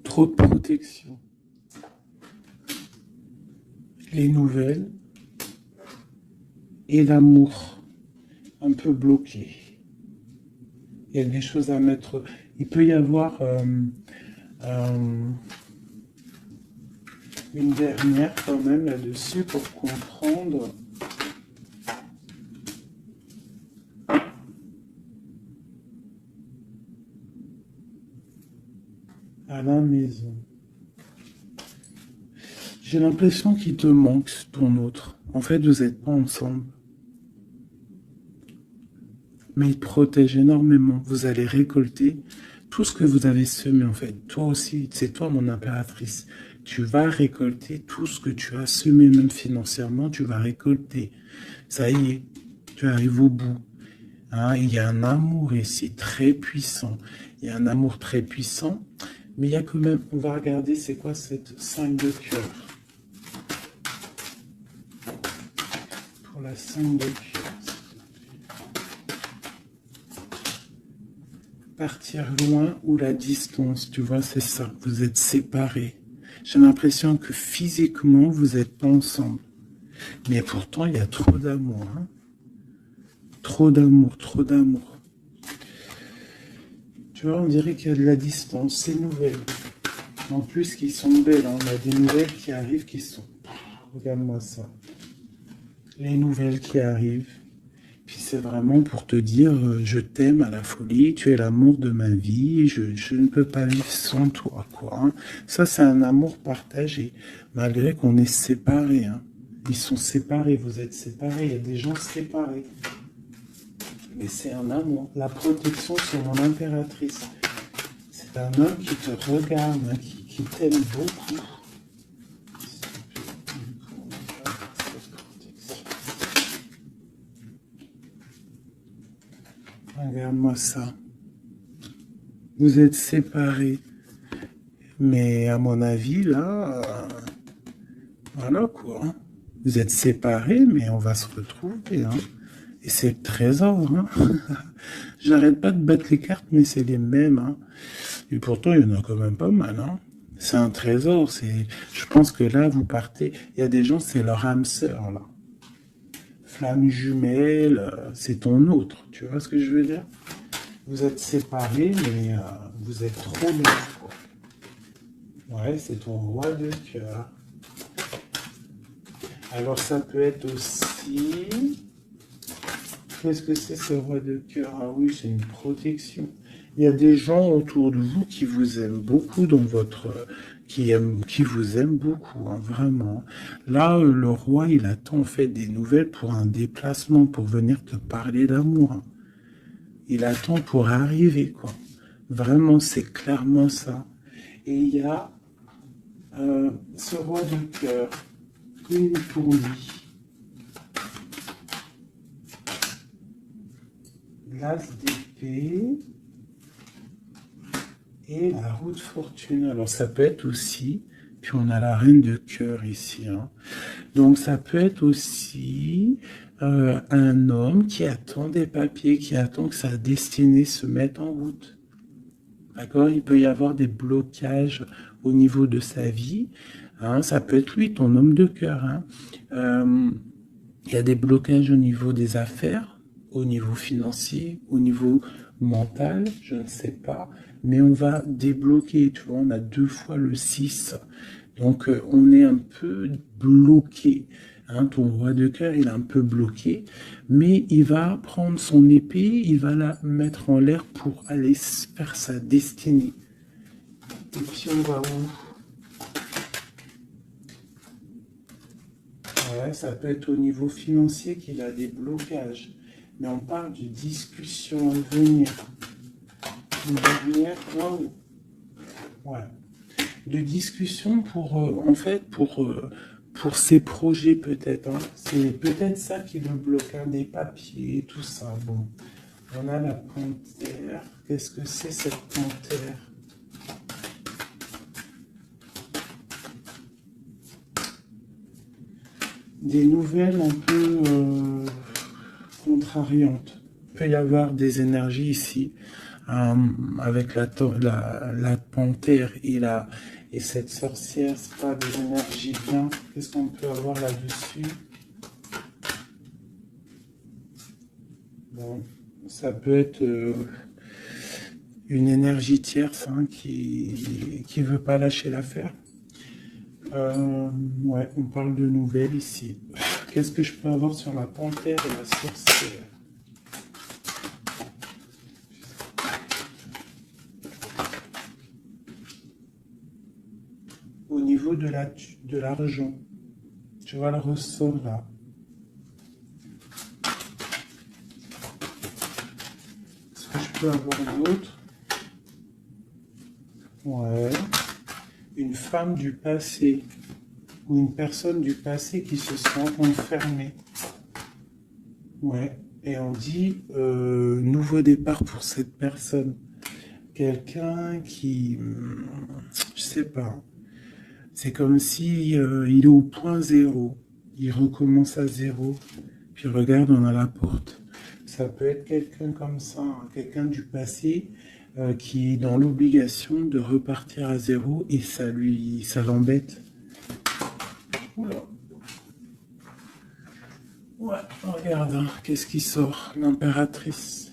Trop de protection. Les nouvelles. Et l'amour. Un peu bloqué. Il y a des choses à mettre. Il peut y avoir une dernière quand même là-dessus pour comprendre. À la maison. J'ai l'impression qu'il te manque ton autre. En fait, vous n'êtes pas ensemble. Mais il te protège énormément. Vous allez récolter tout ce que vous avez semé, en fait. Toi aussi, c'est toi mon impératrice. Tu vas récolter tout ce que tu as semé, même financièrement, tu vas récolter. Ça y est, tu arrives au bout. Il y a un amour ici très puissant. Il y a un amour très puissant. Mais il y a quand même, on va regarder c'est quoi cette 5 de cœur. Pour la 5 de cœur. Partir loin ou la distance, tu vois, c'est ça. Vous êtes séparés. J'ai l'impression que physiquement, vous n'êtes pas ensemble. Mais pourtant, il y a trop d'amour. Trop d'amour, trop d'amour. Tu vois, on dirait qu'il y a de la distance. C'est nouvelle. En plus, qui sont belles. On a des nouvelles qui arrivent qui sont... Regarde-moi ça. Les nouvelles qui arrivent. Puis c'est vraiment pour te dire, je t'aime à la folie, tu es l'amour de ma vie, je ne peux pas vivre sans toi, quoi. Ça, c'est un amour partagé, malgré qu'on est séparés. Ils sont séparés, vous êtes séparés, il y a des gens séparés. Mais c'est un amour. La protection, c'est mon impératrice. C'est un homme qui te regarde, qui t'aime beaucoup. Regarde-moi ça. Vous êtes séparés. Mais à mon avis, là, voilà quoi. Vous êtes séparés, mais on va se retrouver. Et c'est le trésor. J'arrête pas de battre les cartes, mais c'est les mêmes. Et pourtant, il y en a quand même pas mal. C'est un trésor. Je pense que là, vous partez. Il y a des gens, c'est leur âme sœur, là. Flamme jumelle, c'est ton autre. Tu vois ce que je veux dire? Vous êtes séparés, mais vous êtes trop bien. Ouais, c'est ton roi de cœur. Alors ça peut être aussi... Qu'est-ce que c'est ce roi de cœur? Ah oui, c'est une protection. Il y a des gens autour de vous qui vous aiment beaucoup dans votre... qui vous aiment beaucoup, vraiment. Là, le roi, il attend en fait des nouvelles pour un déplacement, pour venir te parler d'amour. Il attend pour arriver, quoi. Vraiment, c'est clairement ça. Et il y a ce roi de cœur, une pour lui. L'as d'épée et la roue de fortune. Alors ça peut être aussi, puis on a la reine de cœur ici. Donc ça peut être aussi un homme qui attend des papiers, qui attend que sa destinée se mette en route. D'accord? Il peut y avoir des blocages au niveau de sa vie. Ça peut être lui, ton homme de cœur. Il y a des blocages au niveau des affaires, au niveau financier, au niveau mental, je ne sais pas. Mais on va débloquer, tu vois, on a 2 fois le 6. Donc, on est un peu bloqué. Hein, ton roi de cœur, il est un peu bloqué, mais il va prendre son épée, il va la mettre en l'air pour aller faire sa destinée. Et puis on va où? Ouais, ça peut être au niveau financier qu'il a des blocages, mais on parle de discussions à venir. Une dernière, wow. Ouais. De discussion pour, en fait, pour ses projets peut-être. Hein. C'est peut-être ça qui le bloque, hein, des papiers, tout ça. Bon, on a la panthère. Qu'est-ce que c'est cette panthère? Des nouvelles un peu contrariantes. Il peut y avoir des énergies ici. Avec la panthère et cette sorcière, c'est pas des énergies bien. Qu'est-ce qu'on peut avoir là-dessus? Bon, ça peut être une énergie tierce hein, qui veut pas lâcher l'affaire. Ouais, on parle de nouvelles ici. Qu'est-ce que je peux avoir sur la panthère et la sorcière? Au niveau de l'argent, tu vois le ressort là. Est-ce que je peux avoir d'autres? Ouais. Une femme du passé ou une personne du passé qui se sent enfermée. Ouais. Et on dit nouveau départ pour cette personne. Quelqu'un qui, je sais pas. C'est comme si il est au point zéro. Il recommence à zéro. Puis regarde, on a la porte. Ça peut être quelqu'un comme ça, hein, quelqu'un du passé qui est dans l'obligation de repartir à zéro et ça l'embête. Oula. Ouais, regarde, hein, qu'est-ce qui sort? L'impératrice.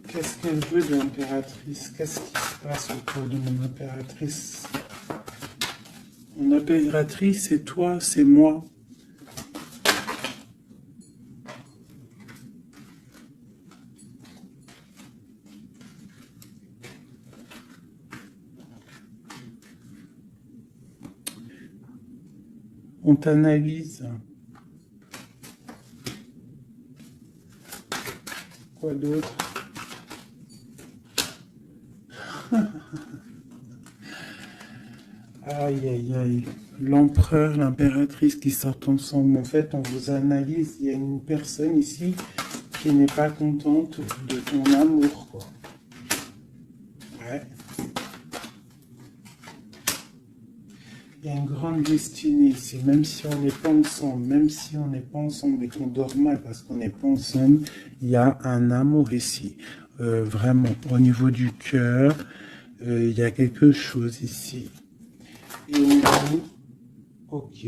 Qu'est-ce qu'elle veut de l'impératrice? Qu'est-ce qui se passe autour de mon impératrice? Mon impératrice, c'est toi, c'est moi. On t'analyse. Quoi d'autre? Aïe, aïe, aïe. L'empereur, l'impératrice qui sortent ensemble. En fait, on vous analyse. Il y a une personne ici qui n'est pas contente de ton amour, quoi. Ouais. Il y a une grande destinée ici, même si on n'est pas ensemble, même si on n'est pas ensemble et qu'on dort mal parce qu'on n'est pas ensemble, il y a un amour ici. Vraiment, au niveau du cœur, il y a quelque chose ici. Et on dit, ok,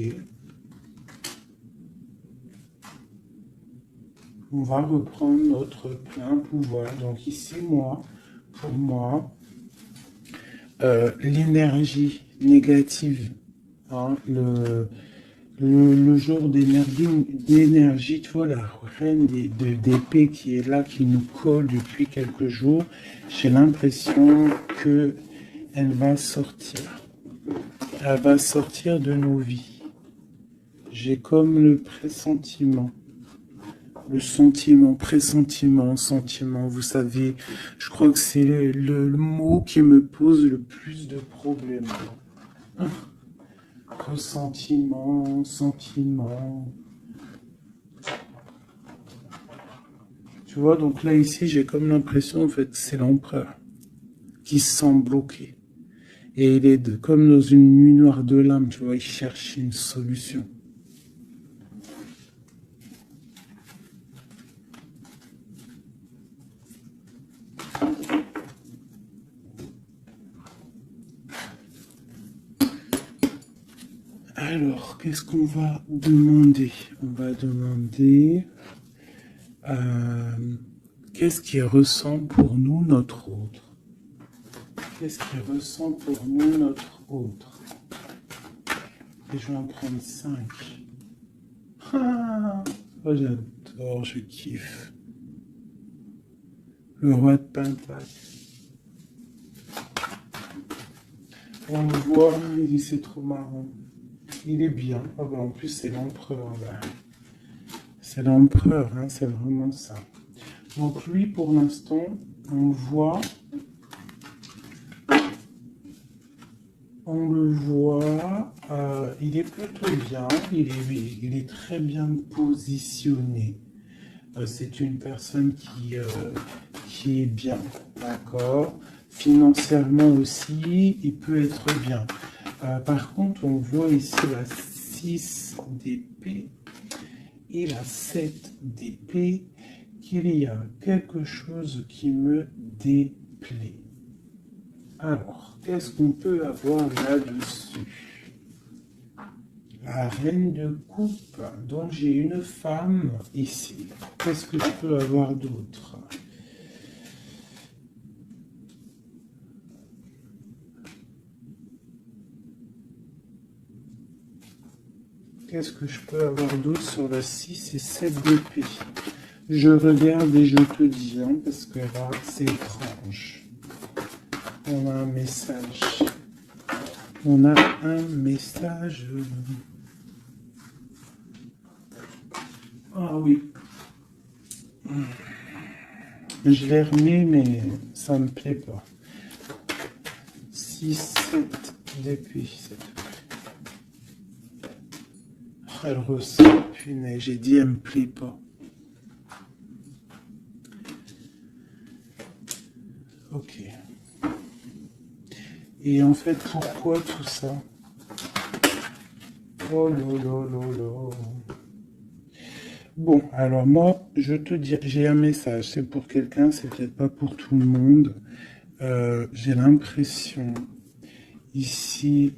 on va reprendre notre plein pouvoir. Donc ici, moi, pour moi, l'énergie négative, hein, le genre d'énergie, tu vois, la reine d'épée qui est là, qui nous colle depuis quelques jours, j'ai l'impression que elle va sortir. Elle va sortir de nos vies. J'ai comme le pressentiment. Le sentiment, pressentiment, sentiment, vous savez, je crois que c'est le mot qui me pose le plus de problèmes. Ressentiment, sentiment. Tu vois, donc là, ici, j'ai comme l'impression, en fait, que c'est l'empereur qui se sent bloqué. Et il est comme dans une nuit noire de l'âme, tu vois, il cherche une solution. Alors, qu'est-ce qu'on va demander? On va demander Qu'est-ce qui ressent pour nous notre autre? Qu'est-ce qui ressent pour nous notre autre? Et je vais en prendre 5. Ah, oh, j'adore, je kiffe. Le roi de Pentacle. On le voit, il dit c'est trop marrant. Il est bien. Ah bah, en plus, c'est l'empereur. Là. C'est l'empereur, hein, c'est vraiment ça. Donc lui, pour l'instant, on le voit. On le voit, il est plutôt bien, il est très bien positionné. C'est une personne qui est bien, d'accord. Financièrement aussi, il peut être bien. Par contre, on voit ici la 6 d'épée et la 7 d'épée, qu'il y a quelque chose qui me déplaît. Alors, qu'est-ce qu'on peut avoir là-dessus? La reine de coupe. Donc, j'ai une femme ici. Qu'est-ce que je peux avoir d'autre? Qu'est-ce que je peux avoir d'autre sur la 6 et 7 d'épée? Je regarde et je te dis, hein, parce que là, c'est étrange. On a un message. On a un message. Ah oui. Je l'ai remis, mais ça me plaît pas. 6, 7 d'épée. Elle ressent. Punaise, j'ai dit, elle me plaît pas. Ok. Et en fait, pourquoi tout ça? Oh là là là là. Bon, alors moi, je te dis, j'ai un message. C'est pour quelqu'un, c'est peut-être pas pour tout le monde. J'ai l'impression ici,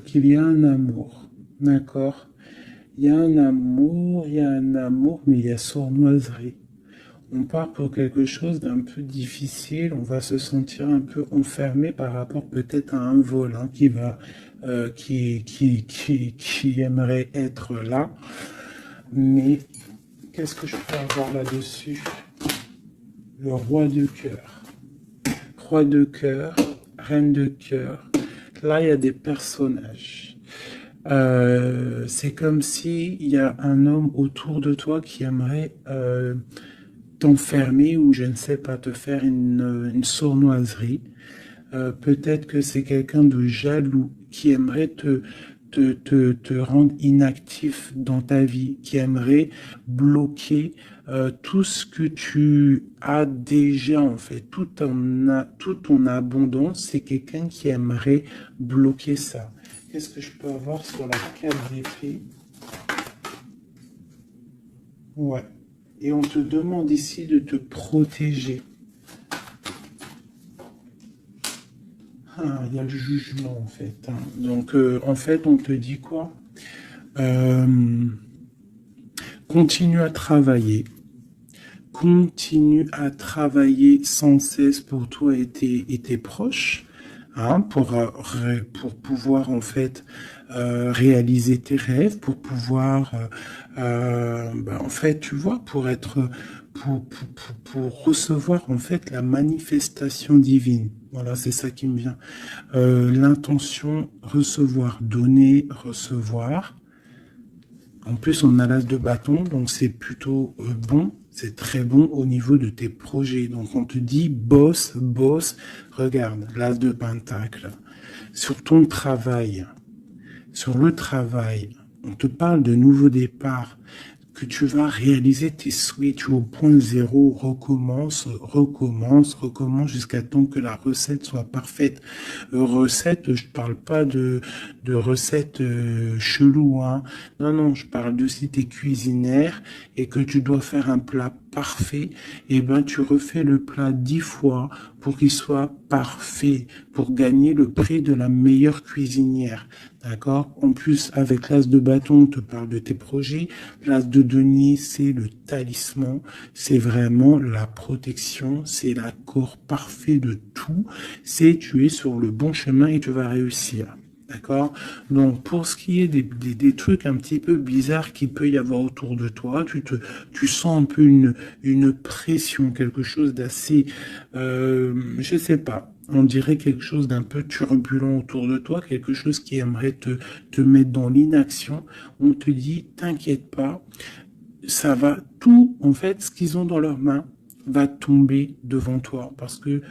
qu'il y a un amour. D'accord? Il y a un amour, mais il y a sournoiserie. On part pour quelque chose d'un peu difficile, on va se sentir un peu enfermé par rapport peut-être à un volant qui va, qui aimerait être là. Mais qu'est-ce que je peux avoir là-dessus? Le roi de cœur. Roi de cœur, reine de cœur. Là, il y a des personnages. C'est comme si il y a un homme autour de toi qui aimerait t'enfermer ou je ne sais pas, te faire une sournoiserie. Peut-être que c'est quelqu'un de jaloux qui aimerait te rendre inactif dans ta vie, qui aimerait bloquer tout ce que tu as déjà en fait, toute ton abondance, c'est quelqu'un qui aimerait bloquer ça. Qu'est-ce que je peux avoir sur la 4 d'épée? Ouais. Et on te demande ici de te protéger. Ah, il y a le jugement en fait. Hein. Donc en fait, on te dit quoi? Continue à travailler. Continue à travailler sans cesse pour toi et tes proches. Hein, pour pouvoir en fait réaliser tes rêves, pour pouvoir en fait tu vois pour recevoir en fait la manifestation divine. Voilà, c'est ça qui me vient. L'intention recevoir, donner, recevoir. En plus, on a l'as de bâton, donc c'est plutôt bon. C'est très bon au niveau de tes projets. Donc, on te dit, bosse, bosse. Regarde, l'as de pentacle. Sur ton travail, sur le travail, on te parle de nouveau départ, que tu vas réaliser tes souhaits, tu es au point zéro, recommence jusqu'à temps que la recette soit parfaite. Recette, je parle pas de recette chelou, hein. Non, je parle de si tu es cuisinière et que tu dois faire un plat parfait, et ben tu refais le plat 10 fois pour qu'il soit parfait, pour gagner le prix de la meilleure cuisinière. D'accord? En plus, avec l'as de bâton, on te parle de tes projets. L'as de denier, c'est le talisman. C'est vraiment la protection. C'est l'accord parfait de tout. C'est tu es sur le bon chemin et tu vas réussir. D'accord? Donc, pour ce qui est des trucs un petit peu bizarres qu'il peut y avoir autour de toi, tu sens un peu une pression, quelque chose d'assez, je sais pas, on dirait quelque chose d'un peu turbulent autour de toi, quelque chose qui aimerait te mettre dans l'inaction. On te dit, t'inquiète pas, ça va, tout, en fait, ce qu'ils ont dans leurs mains va tomber devant toi parce que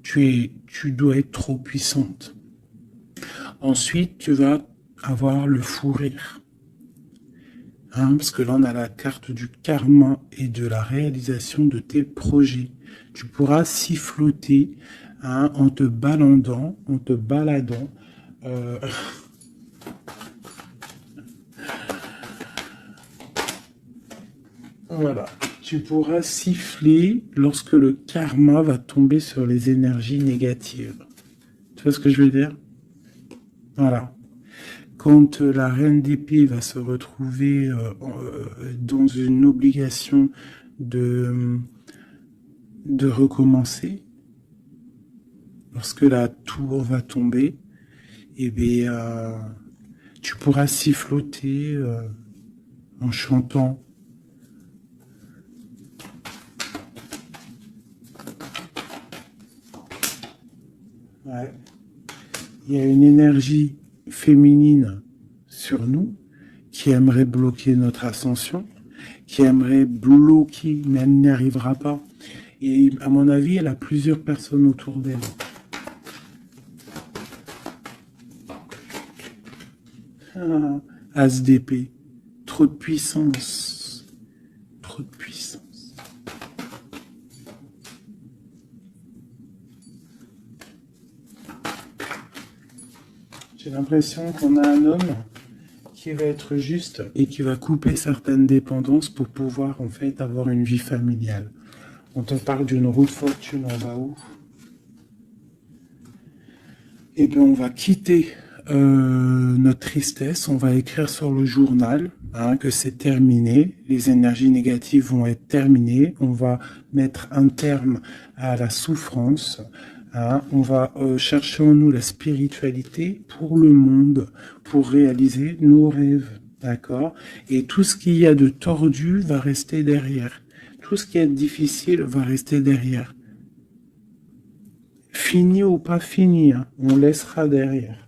tu dois être trop puissante. Ensuite, tu vas avoir le fou rire. Hein, parce que là, on a la carte du karma et de la réalisation de tes projets. Tu pourras siffloter en te baladant, voilà. Tu pourras siffler lorsque le karma va tomber sur les énergies négatives. Tu vois ce que je veux dire? Voilà. Quand la reine d'épée va se retrouver dans une obligation de, de recommencer, lorsque la tour va tomber, eh bien, tu pourras siffloter en chantant. Ouais. Il y a une énergie féminine sur nous qui aimerait bloquer notre ascension, qui aimerait bloquer, mais elle n'y arrivera pas. Et à mon avis, elle a plusieurs personnes autour d'elle. As d'épée, trop de puissance, trop de puissance. J'ai l'impression qu'on a un homme qui va être juste et qui va couper certaines dépendances pour pouvoir en fait avoir une vie familiale. On te parle d'une roue de fortune en bas où. Et bien on va quitter notre tristesse, on va écrire sur le journal que c'est terminé, les énergies négatives vont être terminées, on va mettre un terme à la souffrance. On va chercher en nous la spiritualité pour le monde, pour réaliser nos rêves, d'accord? Et tout ce qu'il y a de tordu va rester derrière. Tout ce qui est difficile va rester derrière. Fini ou pas fini, on laissera derrière.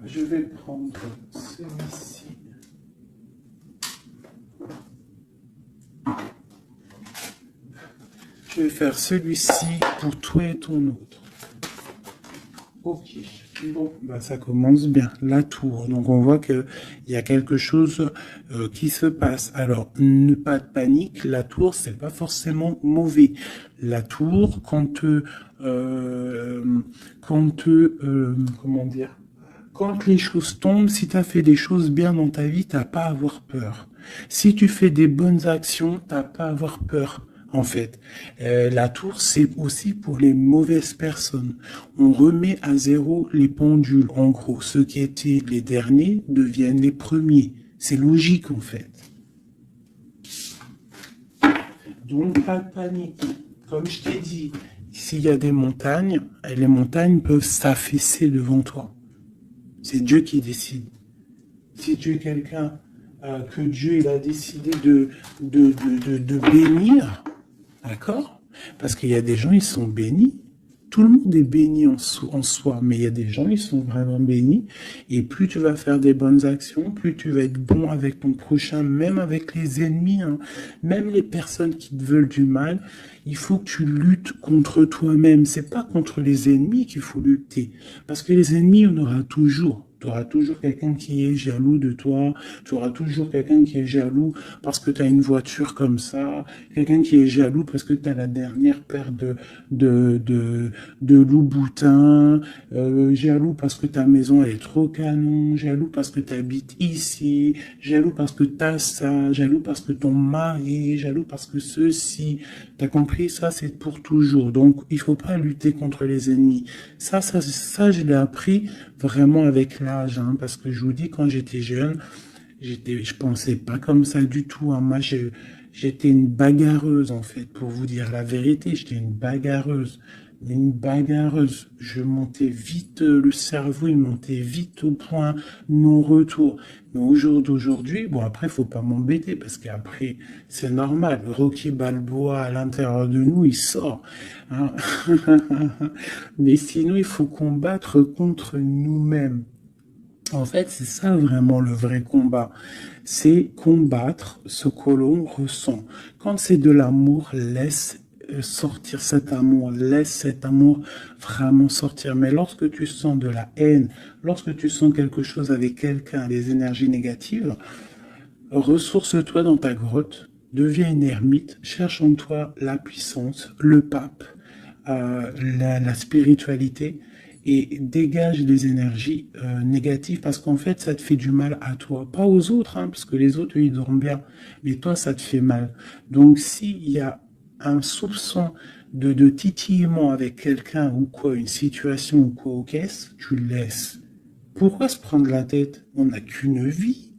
Je vais prendre celui-ci. Je vais faire celui-ci pour toi et ton autre. Ok. Bon, bah ça commence bien. La tour. Donc on voit qu'il y a quelque chose qui se passe. Alors, pas de panique. La tour, c'est pas forcément mauvais. La tour, comment dire? Quand les choses tombent, si tu as fait des choses bien dans ta vie, t'as pas à avoir peur. Si tu fais des bonnes actions, t'as pas à avoir peur. En fait, la tour, c'est aussi pour les mauvaises personnes. On remet à zéro les pendules. En gros, ceux qui étaient les derniers deviennent les premiers. C'est logique, en fait. Donc, pas de panique. Comme je t'ai dit, s'il y a des montagnes, les montagnes peuvent s'affaisser devant toi. C'est Dieu qui décide. Si tu es quelqu'un que Dieu il a décidé de bénir, d'accord? Parce qu'il y a des gens, ils sont bénis. Tout le monde est béni en soi, mais il y a des gens, ils sont vraiment bénis. Et plus tu vas faire des bonnes actions, plus tu vas être bon avec ton prochain, même avec les ennemis, même les personnes qui te veulent du mal. Il faut que tu luttes contre toi-même. C'est pas contre les ennemis qu'il faut lutter. Parce que les ennemis, on aura toujours. Tu auras toujours quelqu'un qui est jaloux de toi, tu auras toujours quelqu'un qui est jaloux parce que tu as une voiture comme ça, quelqu'un qui est jaloux parce que tu as la dernière paire de, de, de Louboutin, jaloux parce que ta maison elle est trop canon, jaloux parce que tu habites ici, jaloux parce que tu as ça, jaloux parce que ton mari, jaloux parce que ceci. T'as compris? Ça, c'est pour toujours. Donc, il faut pas lutter contre les ennemis. Ça, je l'ai appris vraiment avec l'âge, hein, parce que je vous dis, quand j'étais jeune, je pensais pas comme ça du tout, hein. Moi, j'étais une bagarreuse, en fait, pour vous dire la vérité. J'étais une bagarreuse. Une bagarreuse. Je montais vite, le cerveau, il montait vite au point non-retour. Mais au jour d'aujourd'hui, bon, après, faut pas m'embêter, parce qu'après, c'est normal. Rocky Balboa, à l'intérieur de nous, il sort, hein. Mais sinon, il faut combattre contre nous-mêmes. En fait, c'est ça vraiment le vrai combat. C'est combattre ce que l'on ressent. Quand c'est de l'amour, laisse sortir cet amour, laisse cet amour vraiment sortir. Mais lorsque tu sens de la haine, lorsque tu sens quelque chose avec quelqu'un, des énergies négatives, ressource-toi dans ta grotte, deviens une ermite, cherche en toi la puissance, le pape, la spiritualité et dégage les énergies négatives parce qu'en fait ça te fait du mal à toi, pas aux autres, hein, parce que les autres eux, ils dorment bien, mais toi ça te fait mal. Donc s'il y a un soupçon de titillement avec quelqu'un ou quoi, une situation ou quoi au caisse, tu le laisses. Pourquoi se prendre la tête? On n'a qu'une vie.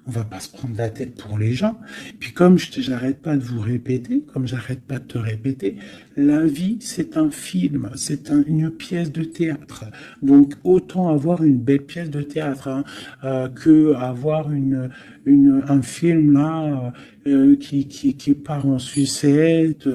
On va pas se prendre la tête pour les gens. Puis comme j'arrête pas de vous répéter, comme j'arrête pas de te répéter, la vie c'est un film, c'est une pièce de théâtre. Donc autant avoir une belle pièce de théâtre, hein, que avoir un film là qui part en sucette,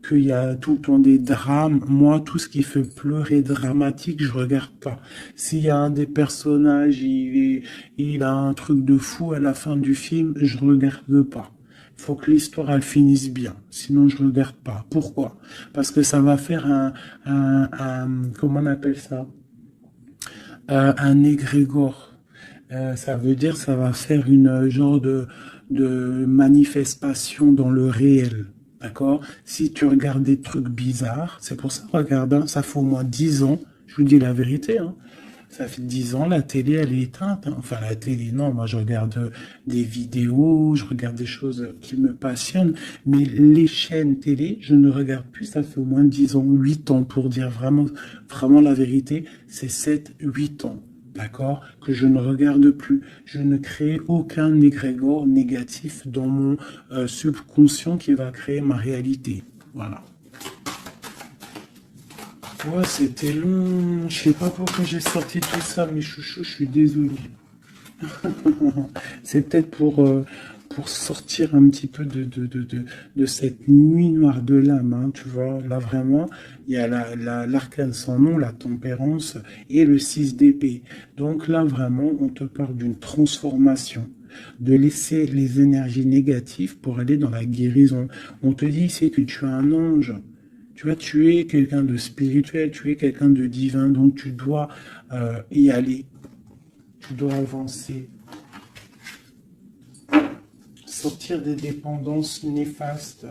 qu'il y a tout le temps des drames. Moi, tout ce qui fait pleurer dramatique, je regarde pas. S'il y a un des personnages, il a un truc de fou à la fin du film, je regarde pas. Il faut que l'histoire elle finisse bien, sinon je regarde pas. Pourquoi? Parce que ça va faire comment on appelle ça? Un égrégore. Ça veut dire ça va faire une genre de manifestation dans le réel. D'accord? Si tu regardes des trucs bizarres, c'est pour ça, regarde, hein, ça fait au moins 10 ans, je vous dis la vérité, hein, ça fait 10 ans, la télé, elle est éteinte, hein. Enfin, la télé, non, moi je regarde des vidéos, je regarde des choses qui me passionnent, mais les chaînes télé, je ne regarde plus, ça fait au moins 10 ans, 8 ans, pour dire vraiment, vraiment la vérité, c'est 7, 8 ans. D'accord? Que je ne regarde plus. Je ne crée aucun égrégore négatif dans mon subconscient qui va créer ma réalité. Voilà. Ouais, c'était long. Je sais pas pourquoi j'ai sorti tout ça, mes chouchous, je suis désolé. C'est peut-être pour sortir un petit peu de cette nuit noire de l'âme, hein, tu vois. Là, vraiment, il y a l'arcane sans nom, la tempérance et le 6 d'épée. Donc là, vraiment, on te parle d'une transformation, de laisser les énergies négatives pour aller dans la guérison. On te dit ici que tu es un ange. Tu vois, tu es quelqu'un de spirituel, tu es quelqu'un de divin, donc tu dois y aller, tu dois avancer, sortir des dépendances néfastes.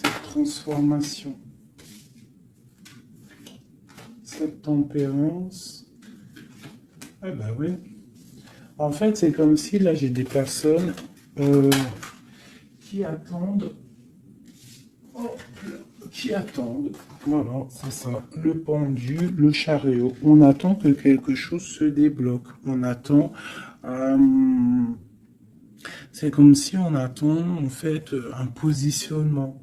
Cette transformation, cette tempérance. Ah bah oui. En fait, c'est comme si là j'ai des personnes qui attendent, oh, qui attendent. Voilà, c'est ça. Le pendu, le chariot. On attend que quelque chose se débloque. On attend. euh, c'est comme si on attend en fait un positionnement.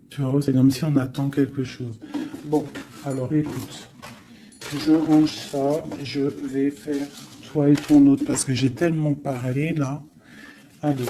Tu vois, c'est comme si on attend quelque chose. Bon, alors écoute, je range ça, je vais faire toi et ton autre parce que j'ai tellement parlé là. Allez.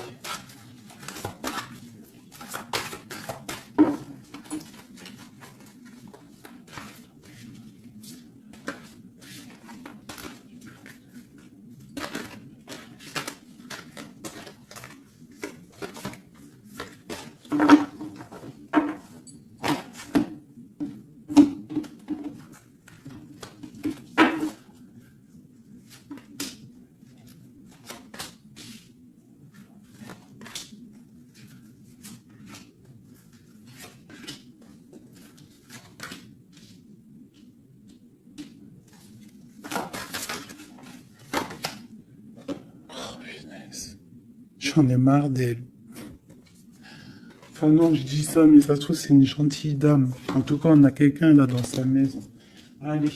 J'en ai marre d'elle. Enfin non, je dis ça, mais ça se trouve, c'est une gentille dame. En tout cas, on a quelqu'un là dans sa maison. Allez.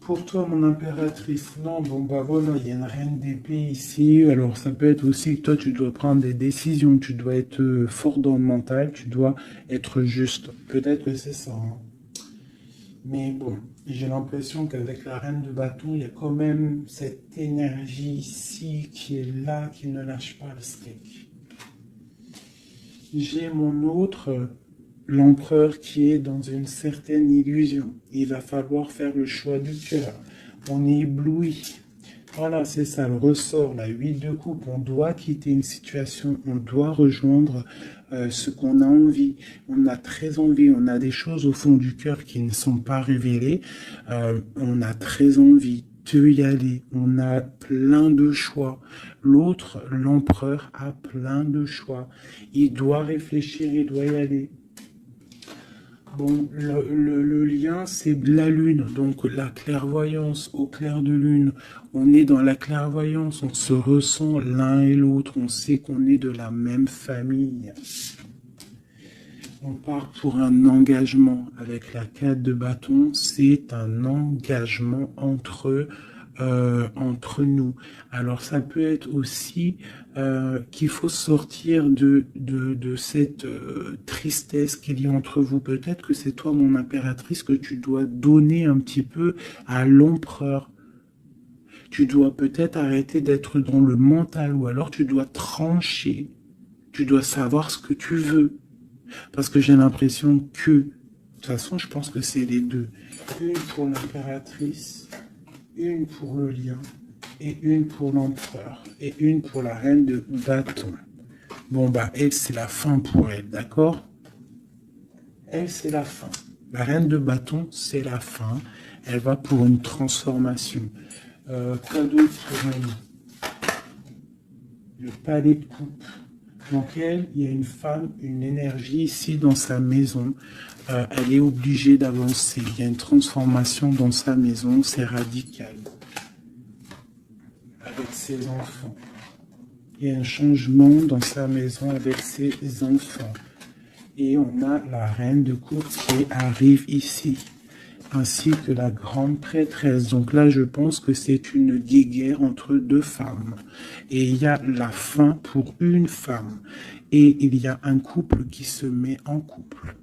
Pour toi, mon impératrice, non, bon bah voilà, il y a une reine d'épée ici. Alors ça peut être aussi que toi, tu dois prendre des décisions, tu dois être fort dans le mental, tu dois être juste. Peut-être que c'est ça, hein. Mais bon, j'ai l'impression qu'avec la reine de bâton, il y a quand même cette énergie ici qui est là, qui ne lâche pas le steak. J'ai mon autre, l'empereur qui est dans une certaine illusion. Il va falloir faire le choix du cœur. On est ébloui. Voilà, c'est ça, le ressort, la 8 de coupe. On doit quitter une situation, on doit rejoindre ce qu'on a envie. On a très envie, on a des choses au fond du cœur qui ne sont pas révélées. On a très envie de y aller. On a plein de choix. L'autre, l'empereur, a plein de choix. Il doit réfléchir, il doit y aller. Bon, le lien, c'est de la lune, donc la clairvoyance au clair de lune. On est dans la clairvoyance, on se ressent l'un et l'autre, on sait qu'on est de la même famille. On part pour un engagement. Avec la 4 de bâton, c'est un engagement entre nous. Alors ça peut être aussi qu'il faut sortir de cette tristesse qu'il y a entre vous. Peut-être que c'est toi, mon impératrice, que tu dois donner un petit peu à l'empereur. Tu dois peut-être arrêter d'être dans le mental, ou alors tu dois trancher. Tu dois savoir ce que tu veux. Parce que j'ai l'impression que, de toute façon, je pense que c'est les deux. Une pour l'impératrice, une pour le lion, et une pour l'empereur, et une pour la reine de bâton. Bon, bah, elle, c'est la fin pour elle, d'accord? Elle, c'est la fin. La reine de bâton, c'est la fin. Elle va pour une transformation. Cadeau pour elle. Le palais de coupe. Donc elle, il y a une femme, une énergie ici dans sa maison. Elle est obligée d'avancer. Il y a une transformation dans sa maison, c'est radical. Avec ses enfants. Il y a un changement dans sa maison avec ses enfants. Et on a la reine de coupe qui arrive ici, ainsi que la grande prêtresse. Donc là, je pense que c'est une guéguerre entre deux femmes. Et il y a la fin pour une femme. Et il y a un couple qui se met en couple.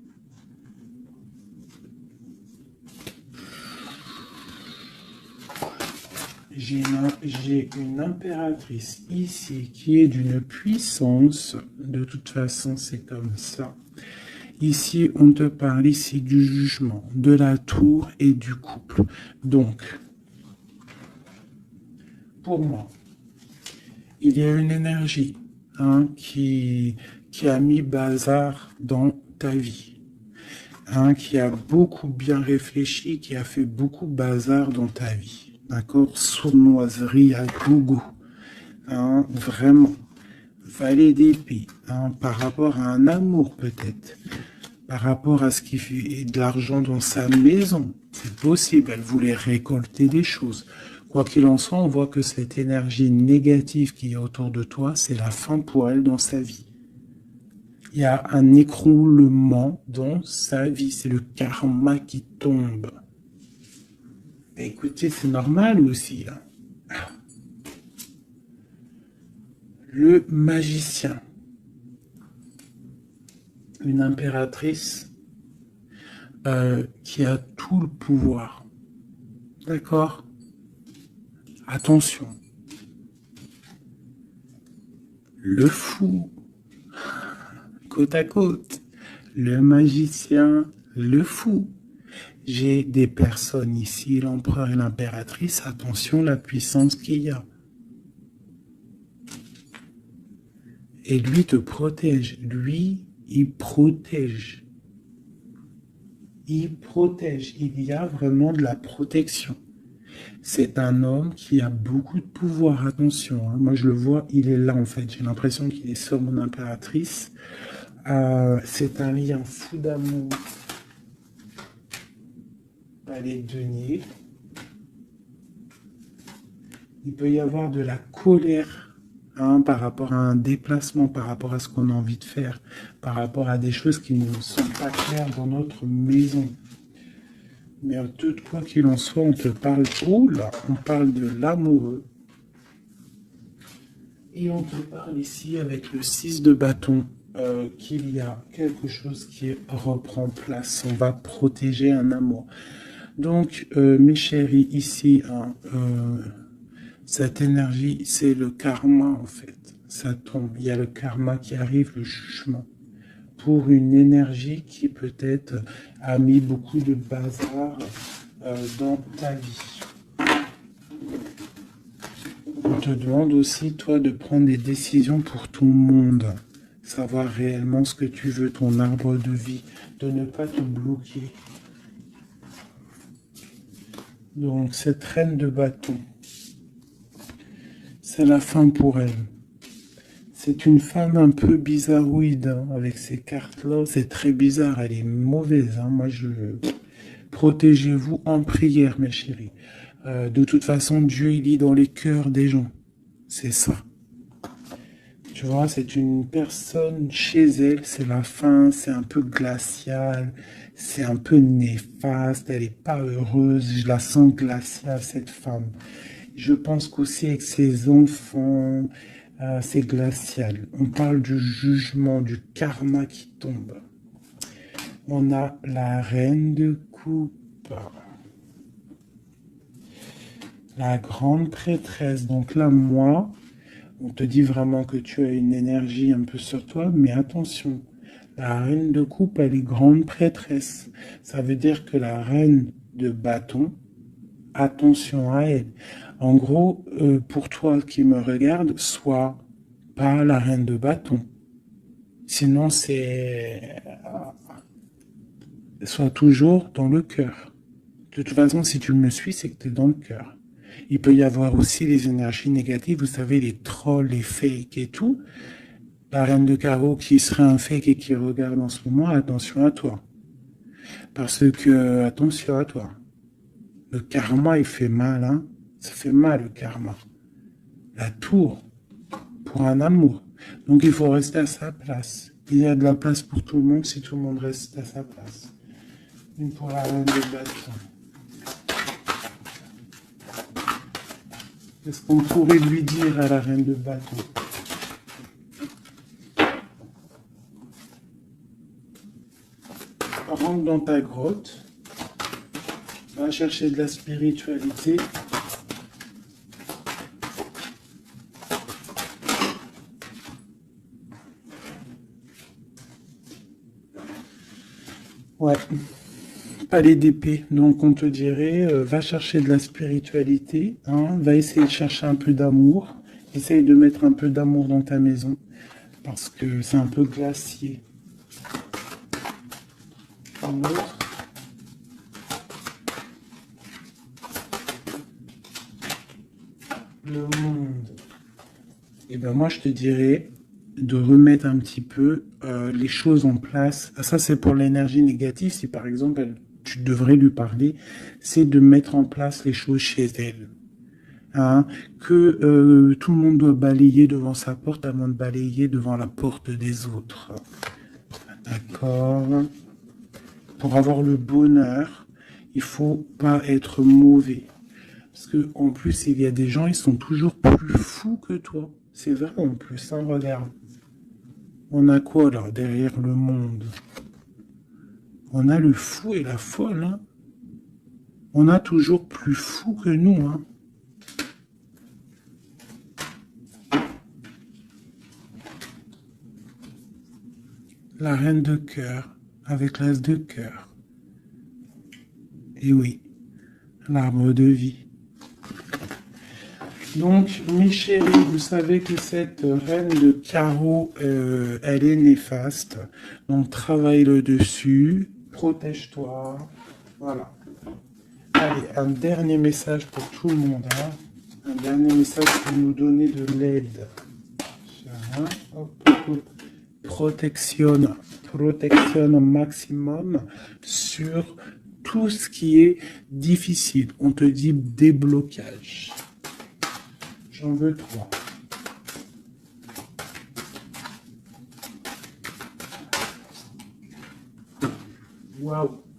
J'ai une impératrice ici qui est d'une puissance. De toute façon, c'est comme ça. Ici, on te parle ici du jugement, de la tour et du couple. Donc, pour moi, il y a une énergie qui a mis bazar dans ta vie. Qui a beaucoup bien réfléchi, qui a fait beaucoup bazar dans ta vie. D'accord? Sournoiserie à gogo. Vraiment. Valet d'épée. Par rapport à un amour, peut-être. Par rapport à ce qui fait de l'argent dans sa maison. C'est possible. Elle voulait récolter des choses. Quoi qu'il en soit, on voit que cette énergie négative qui est autour de toi, c'est la fin pour elle dans sa vie. Il y a un écroulement dans sa vie. C'est le karma qui tombe. Écoutez, c'est normal aussi, là. Le magicien. Une impératrice qui a tout le pouvoir. D'accord? Attention. Le fou. Côte à côte. Le magicien, le fou. J'ai des personnes ici, l'empereur et l'impératrice. Attention la puissance qu'il y a. Et lui te protège. Lui, il protège. Il protège. Il y a vraiment de la protection. C'est un homme qui a beaucoup de pouvoir. Attention, moi je le vois, il est là en fait. J'ai l'impression qu'il est sur mon impératrice. C'est un lien fou d'amour. Palais de denier. Il peut y avoir de la colère hein, par rapport à un déplacement, par rapport à ce qu'on a envie de faire, par rapport à des choses qui ne sont pas claires dans notre maison. Mais de quoi qu'il en soit, on te parle, oh là, on parle de l'amoureux. Et on te parle ici avec le 6 de bâton qu'il y a quelque chose qui reprend place. On va protéger un amour. Donc, mes chéris, ici, hein, cette énergie, c'est le karma en fait. Ça tombe. Il y a le karma qui arrive, le jugement. Pour une énergie qui peut-être a mis beaucoup de bazar dans ta vie. On te demande aussi, toi, de prendre des décisions pour ton monde. Savoir réellement ce que tu veux, ton arbre de vie. De ne pas te bloquer. Donc, cette reine de bâton, c'est la fin pour elle. C'est une femme un peu bizarroïde, hein, avec ces cartes-là. C'est très bizarre, elle est mauvaise. Hein. Moi, protégez-vous en prière, mes chéris. De toute façon, Dieu, il lit dans les cœurs des gens. C'est ça. Tu vois, c'est une personne chez elle, c'est la fin, c'est un peu glacial, c'est un peu néfaste, elle n'est pas heureuse, je la sens glaciale, cette femme. Je pense qu'aussi avec ses enfants, c'est glacial. On parle du jugement, du karma qui tombe. On a la reine de coupe. La grande prêtresse. Donc là, moi, on te dit vraiment que tu as une énergie un peu sur toi, mais attention. La reine de coupe, elle est grande prêtresse. Ça veut dire que la reine de bâton, attention à elle. En gros, pour toi qui me regarde, sois pas la reine de bâton. Sinon, sois toujours dans le cœur. De toute façon, si tu me suis, c'est que tu es dans le cœur. Il peut y avoir aussi les énergies négatives, vous savez, les trolls, les fakes et tout. La reine de carreau qui serait un fake et qui regarde en ce moment, attention à toi. Parce que, attention à toi. Le karma, il fait mal, hein. Ça fait mal, le karma. La tour, pour un amour. Donc, il faut rester à sa place. Il y a de la place pour tout le monde si tout le monde reste à sa place. Une pour la reine de bâton. Qu'est-ce qu'on pourrait lui dire à la reine de bâton? Rentre dans ta grotte, va chercher de la spiritualité. Ouais, palais d'épée. Donc on te dirait, va chercher de la spiritualité, hein, va essayer de chercher un peu d'amour, essaye de mettre un peu d'amour dans ta maison, parce que c'est un peu glacier. Un autre. Le monde. Et ben moi je te dirais de remettre un petit peu les choses en place. Ça c'est pour l'énergie négative. Si par exemple tu devrais lui parler, c'est de mettre en place les choses chez elle. Hein, que tout le monde doit balayer devant sa porte avant de balayer devant la porte des autres. D'accord. Pour avoir le bonheur, il faut pas être mauvais. Parce que en plus, il y a des gens, ils sont toujours plus fous que toi. C'est vrai en plus, hein, regarde. On a quoi là, derrière le monde? On a le fou et la folle, hein. On a toujours plus fou que nous, hein. La reine de cœur, avec l'as de cœur. Et oui, l'arbre de vie. Donc, mes chéris, vous savez que cette reine de carreau, elle est néfaste. Donc, travaille le dessus, protège-toi. Voilà. Allez, un dernier message pour tout le monde. Hein. Un dernier message pour nous donner de l'aide. Protection au maximum sur tout ce qui est difficile. On te dit déblocage. J'en veux 3. Waouh.